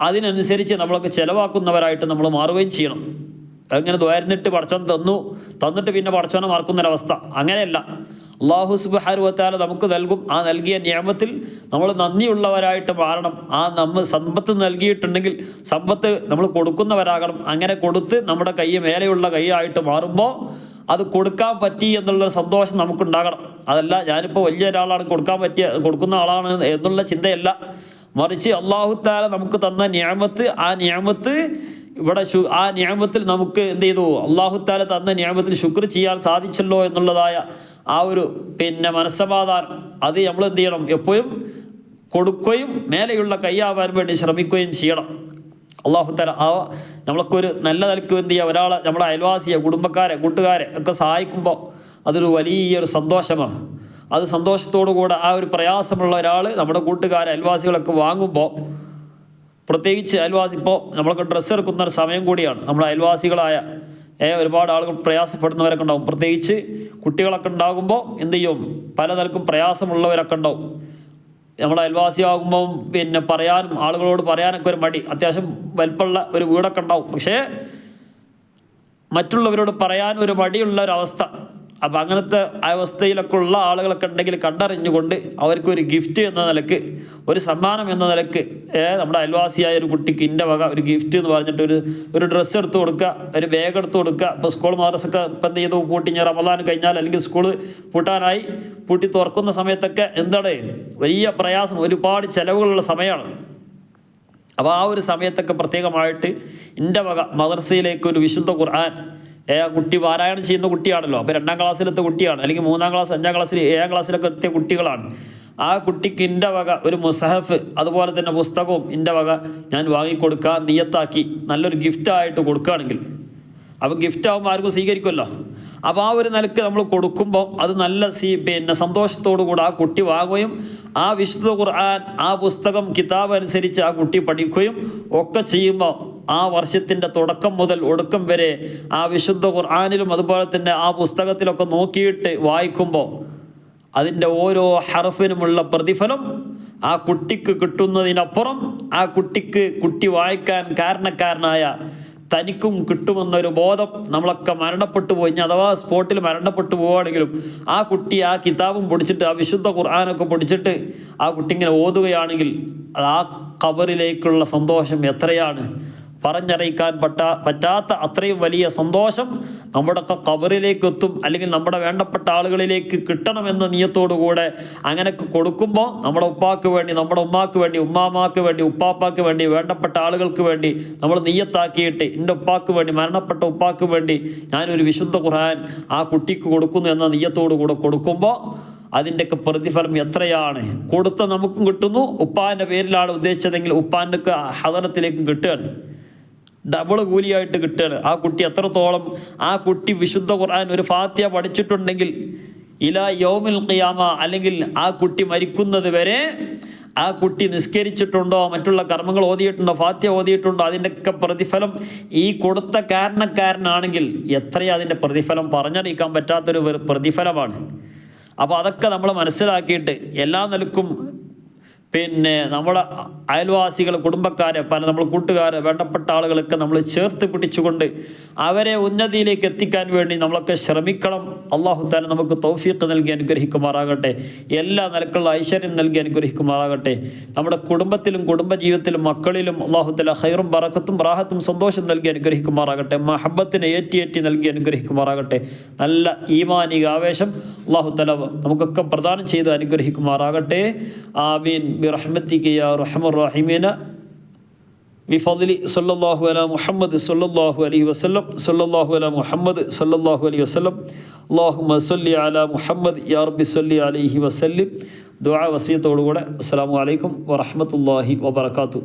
അതിനനുസരിച്ച് നമ്മളൊക്കെ ചിലവാക്കുന്നവരായിട്ട് നമ്മൾ മാറുകയും ചെയ്യണം. അങ്ങനെ ദ്വാരുന്നിട്ട് പടച്ചോൻ തന്നിട്ട് പിന്നെ പടച്ചോനെ മറക്കുന്നൊരവസ്ഥ, അങ്ങനെയല്ല. അല്ലാഹു സുബ്ഹാനഹു വ തആല നമുക്ക് നൽകും. ആ നൽകിയ നിഅമത്തിൽ നമ്മൾ നന്ദിയുള്ളവരായിട്ട് മാറണം. സമ്പത്ത് നൽകിയിട്ടുണ്ടെങ്കിൽ സമ്പത്ത് നമ്മൾ കൊടുക്കുന്നവരാകണം. അങ്ങനെ കൊടുത്ത് നമ്മുടെ കൈ മേലെയുള്ള കൈയായിട്ട് മാറുമ്പോൾ അത് കൊടുക്കാൻ പറ്റി എന്നുള്ളൊരു സന്തോഷം നമുക്കുണ്ടാകണം. അതല്ല ഞാനിപ്പോൾ വലിയ ഒരാളാണ്, കൊടുക്കുന്ന ആളാണ് എന്നുള്ള ചിന്തയല്ല. മറിച്ച് അല്ലാഹു തആല നമുക്ക് തന്ന നിഅമത്ത്, ആ നിഅമത്ത് ഇവിടെ ആ നിഅമത്തിൽ നമുക്ക് എന്ത് ചെയ്തു, അല്ലാഹു തആല തന്ന നിഅമത്തിൽ ശുക്ർ ചെയ്യാൻ സാധിച്ചല്ലോ എന്നുള്ളതായ ആ ഒരു മനസ്സമാധാനം, അത് നമ്മൾ എന്ത് ചെയ്യണം, എപ്പോഴും കൊടുക്കുകയും മേലെയുള്ള കൈയാവാൻ വേണ്ടി ശ്രമിക്കുകയും ചെയ്യണം. അല്ലാഹു തആല നമ്മളൊക്കെ ഒരു നല്ല നിലയ്ക്ക് എന്ത് ചെയ്യുക, ഒരാളെ നമ്മുടെ അയൽവാസിയെ, കുടുംബക്കാരെ, കൂട്ടുകാരെ ഒക്കെ സഹായിക്കുമ്പോൾ അതൊരു വലിയൊരു സന്തോഷമാണ്. അത് സന്തോഷത്തോടു കൂടെ ആ ഒരു പ്രയാസമുള്ള ഒരാൾ നമ്മുടെ കൂട്ടുകാരെ, അയൽവാസികളൊക്കെ വാങ്ങുമ്പോൾ, പ്രത്യേകിച്ച് അയൽവാസി, ഇപ്പോൾ നമ്മളൊക്കെ ഡ്രസ്സ് എടുക്കുന്ന ഒരു സമയം കൂടിയാണ്. നമ്മുടെ അയൽവാസികളായ ഒരുപാട് ആളുകൾ പ്രയാസപ്പെടുന്നവരൊക്കെ ഉണ്ടാവും. പ്രത്യേകിച്ച് കുട്ടികളൊക്കെ ഉണ്ടാകുമ്പോൾ എന്ത് ചെയ്യും, പല നിലക്കും പ്രയാസമുള്ളവരൊക്കെ ഉണ്ടാവും. നമ്മുടെ അയൽവാസിയാകുമ്പോൾ പറയാനും, ആളുകളോട് പറയാനൊക്കെ ഒരു മടി, അത്യാവശ്യം വലിപ്പമുള്ള ഒരു വീടൊക്കെ ഉണ്ടാവും, പക്ഷേ മറ്റുള്ളവരോട് പറയാൻ ഒരു മടിയുള്ള ഒരവസ്ഥ. അപ്പം അങ്ങനത്തെ അവസ്ഥയിലൊക്കെ ഉള്ള ആളുകളൊക്കെ ഉണ്ടെങ്കിൽ കണ്ടറിഞ്ഞുകൊണ്ട് അവർക്കൊരു ഗിഫ്റ്റ് എന്ന നിലക്ക്, ഒരു സമ്മാനം എന്ന നിലക്ക്, നമ്മുടെ അയൽവാസിയായ ഒരു കുട്ടിക്ക് ഇൻ്റെ വക ഒരു ഗിഫ്റ്റ് എന്ന് പറഞ്ഞിട്ട് ഒരു ഡ്രസ്സ് എടുത്ത് കൊടുക്കുക, ഒരു ബാഗ് എടുത്ത് കൊടുക്കുക. ഇപ്പോൾ സ്കൂൾ മദ്രസൊക്കെ ഇപ്പം എന്ത് ചെയ്തു, പൂട്ടി റമദാൻ കഴിഞ്ഞാൽ അല്ലെങ്കിൽ സ്കൂൾ പൂട്ടി തുറക്കുന്ന സമയത്തൊക്കെ എന്താണ് വലിയ പ്രയാസം, ഒരുപാട് ചിലവുകളുള്ള സമയമാണ്. അപ്പോൾ ആ ഒരു സമയത്തൊക്കെ പ്രത്യേകമായിട്ട് ഇൻ്റെ വക മദ്രസയിലേക്ക് ഒരു വിശുദ്ധ ഖുർആൻ, കുട്ടി പാരായണം ചെയ്യുന്ന കുട്ടിയാണല്ലോ, അപ്പോൾ 2ാം ക്ലാസ്സിലത്തെ കുട്ടിയാണ്, അല്ലെങ്കിൽ 3ാം ക്ലാസ്, 5ാം ക്ലാസ്സിൽ, 7ാം ക്ലാസ്സിലൊക്കെ എത്തിയ കുട്ടികളാണ്. ആ കുട്ടിക്ക് ഇൻ്റെ വക ഒരു മുസഹഫ്, അതുപോലെ തന്നെ പുസ്തകവും ഇൻ്റെ വക ഞാൻ വാങ്ങിക്കൊടുക്കാൻ നിയത്താക്കി നല്ലൊരു ഗിഫ്റ്റായിട്ട് കൊടുക്കുകയാണെങ്കിൽ, അപ്പോൾ ഗിഫ്റ്റ് ആകുമ്പോൾ ആർക്കും സ്വീകരിക്കുമല്ലോ. അപ്പോൾ ആ ഒരു നിലക്ക് നമ്മൾ കൊടുക്കുമ്പോൾ അത് നല്ല സന്തോഷത്തോടു കൂടെ ആ കുട്ടി വാങ്ങുകയും ആ വിശുദ്ധ ഖുർആൻ, ആ പുസ്തകം, കിതാബ് അനുസരിച്ച് ആ കുട്ടി പഠിക്കുകയും ഒക്കെ ചെയ്യുമ്പോൾ ആ വർഷത്തിൻ്റെ തുടക്കം മുതൽ ഒടുക്കം വരെ ആ വിശുദ്ധ ഖുർആനിലും അതുപോലെ തന്നെ ആ പുസ്തകത്തിലൊക്കെ നോക്കിയിട്ട് വായിക്കുമ്പോൾ അതിൻ്റെ ഓരോ ഹർഫിനുമുള്ള പ്രതിഫലം ആ കുട്ടിക്ക് കിട്ടുന്നതിനപ്പുറം ആ കുട്ടി വായിക്കാൻ കാരണക്കാരനായ തനിക്കും കിട്ടുമെന്നൊരു ബോധം. നമ്മളൊക്കെ മരണപ്പെട്ടു പോയി, അഥവാ സ്പോട്ടിൽ മരണപ്പെട്ടു പോവുകയാണെങ്കിലും ആ കുട്ടി ആ കിതാബും പൊടിച്ചിട്ട്, ആ വിശുദ്ധ ഖുർആനൊക്കെ പൊടിച്ചിട്ട് ആ കുട്ടി ഇങ്ങനെ ഓതുകയാണെങ്കിൽ ആ ഖബറിലേക്കുള്ള സന്തോഷം എത്രയാണ്, പറഞ്ഞറിയിക്കാൻ പറ്റാത്ത അത്രയും വലിയ സന്തോഷം നമ്മുടെ ഖബറിലേക്ക് എത്തും. അല്ലെങ്കിൽ നമ്മുടെ വേണ്ടപ്പെട്ട ആളുകളിലേക്ക് കിട്ടണമെന്ന നിയത്തോടുകൂടെ അങ്ങനെയൊക്കെ കൊടുക്കുമ്പോൾ നമ്മുടെ ഉപ്പാക്ക് വേണ്ടി, നമ്മുടെ ഉമ്മാക്ക് വേണ്ടി, ഉമ്മാമാക്ക് വേണ്ടി, ഉപ്പാപ്പാക്ക് വേണ്ടി, വേണ്ടപ്പെട്ട ആളുകൾക്ക് വേണ്ടി നമ്മൾ നിയത്താക്കിയിട്ട് എൻ്റെ ഉപ്പാക്ക് വേണ്ടി, മരണപ്പെട്ട ഉപ്പാക്ക് വേണ്ടി ഞാനൊരു വിശുദ്ധ ഖുർആൻ ആ കുട്ടിക്ക് കൊടുക്കുന്നു എന്ന നിയത്തോടുകൂടെ കൊടുക്കുമ്പോൾ അതിൻ്റെയൊക്കെ പ്രതിഫലം എത്രയാണ്. കൊടുത്ത നമുക്കും കിട്ടുന്നു, ഉപ്പാൻ്റെ പേരിലാണ് ഉദ്ദേശിച്ചതെങ്കിൽ ഉപ്പാൻ്റെ ഹദറത്തിലേക്കും കിട്ടുകയാണ്, ഡബിൾ കൂലിയായിട്ട് കിട്ടുകയാണ്. ആ കുട്ടി എത്രത്തോളം ആ കുട്ടി വിശുദ്ധ ഖുർആൻ ഒരു ഫാത്തിഹ പഠിച്ചിട്ടുണ്ടെങ്കിൽ ഇലാ യൗമിൽ ഖിയാമ, അല്ലെങ്കിൽ ആ കുട്ടി മരിക്കുന്നത് വരെ ആ കുട്ടി നിസ്കരിച്ചിട്ടുണ്ടോ, മറ്റുള്ള കർമ്മങ്ങൾ ഓതിയിട്ടുണ്ടോ, ഫാത്തിഹ ഓതിയിട്ടുണ്ടോ, അതിൻ്റെയൊക്കെ പ്രതിഫലം ഈ കൊടുത്ത കാരണക്കാരനാണെങ്കിൽ എത്രയും അതിൻ്റെ പ്രതിഫലം പറഞ്ഞറിയിക്കാൻ പറ്റാത്തൊരു പ്രതിഫലമാണ്. അപ്പോൾ അതൊക്കെ നമ്മൾ മനസ്സിലാക്കിയിട്ട് എല്ലാ നിലക്കും പിന്നെ നമ്മുടെ അയൽവാസികൾ, കുടുംബക്കാരെ, നമ്മൾ കൂട്ടുകാരെ, വേണ്ടപ്പെട്ട ആളുകളൊക്കെ നമ്മൾ ചേർത്ത് പിടിച്ചുകൊണ്ട് അവരെ ഉന്നതിയിലേക്ക് എത്തിക്കാൻ വേണ്ടി നമ്മളൊക്കെ ശ്രമിക്കണം. അല്ലാഹു തആല നമുക്ക് തൗഫീഖ് നൽകി അനുഗ്രഹിക്കുമാറാകട്ടെ. എല്ലാ നിലക്കുള്ള ഐശ്വര്യം നൽകി അനുഗ്രഹിക്കുമാറാകട്ടെ. നമ്മുടെ കുടുംബത്തിലും കുടുംബജീവിതത്തിലും മക്കളിലും അല്ലാഹു തആല ഖൈറും ബറക്കത്തും റാഹത്തും സന്തോഷം നൽകി അനുഗ്രഹിക്കുമാറാകട്ടെ. മഹബ്ബത്തിനെ ഏറ്റി നൽകി അനുഗ്രഹിക്കുമാറാകട്ടെ. നല്ല ഈമാനിക ആവേശം അല്ലാഹു തആല നമുക്കൊക്കെ പ്രദാനം ചെയ്ത് അനുഗ്രഹിക്കുമാറാകട്ടെ. ആമീൻ ബിറഹ്മതിക യാ അർഹമർ റഹീമീന ബിഫദ്ലി സല്ലല്ലാഹു അലാ മുഹമ്മദ് സല്ലല്ലാഹു അലൈഹി വസല്ലം സല്ലല്ലാഹു അലാ മുഹമ്മദ് സല്ലല്ലാഹു അലൈഹി വസല്ലം അല്ലാഹുമ്മ സല്ലി അലാ മുഹമ്മദ് യാ റബ്ബി സല്ലി അലൈഹി വസല്ലം. ദുആ വസിയത്തോടുകൂടെ അസ്സലാമു അലൈക്കും വറഹ്മത്തുള്ളാഹി വബറകാതുഹു.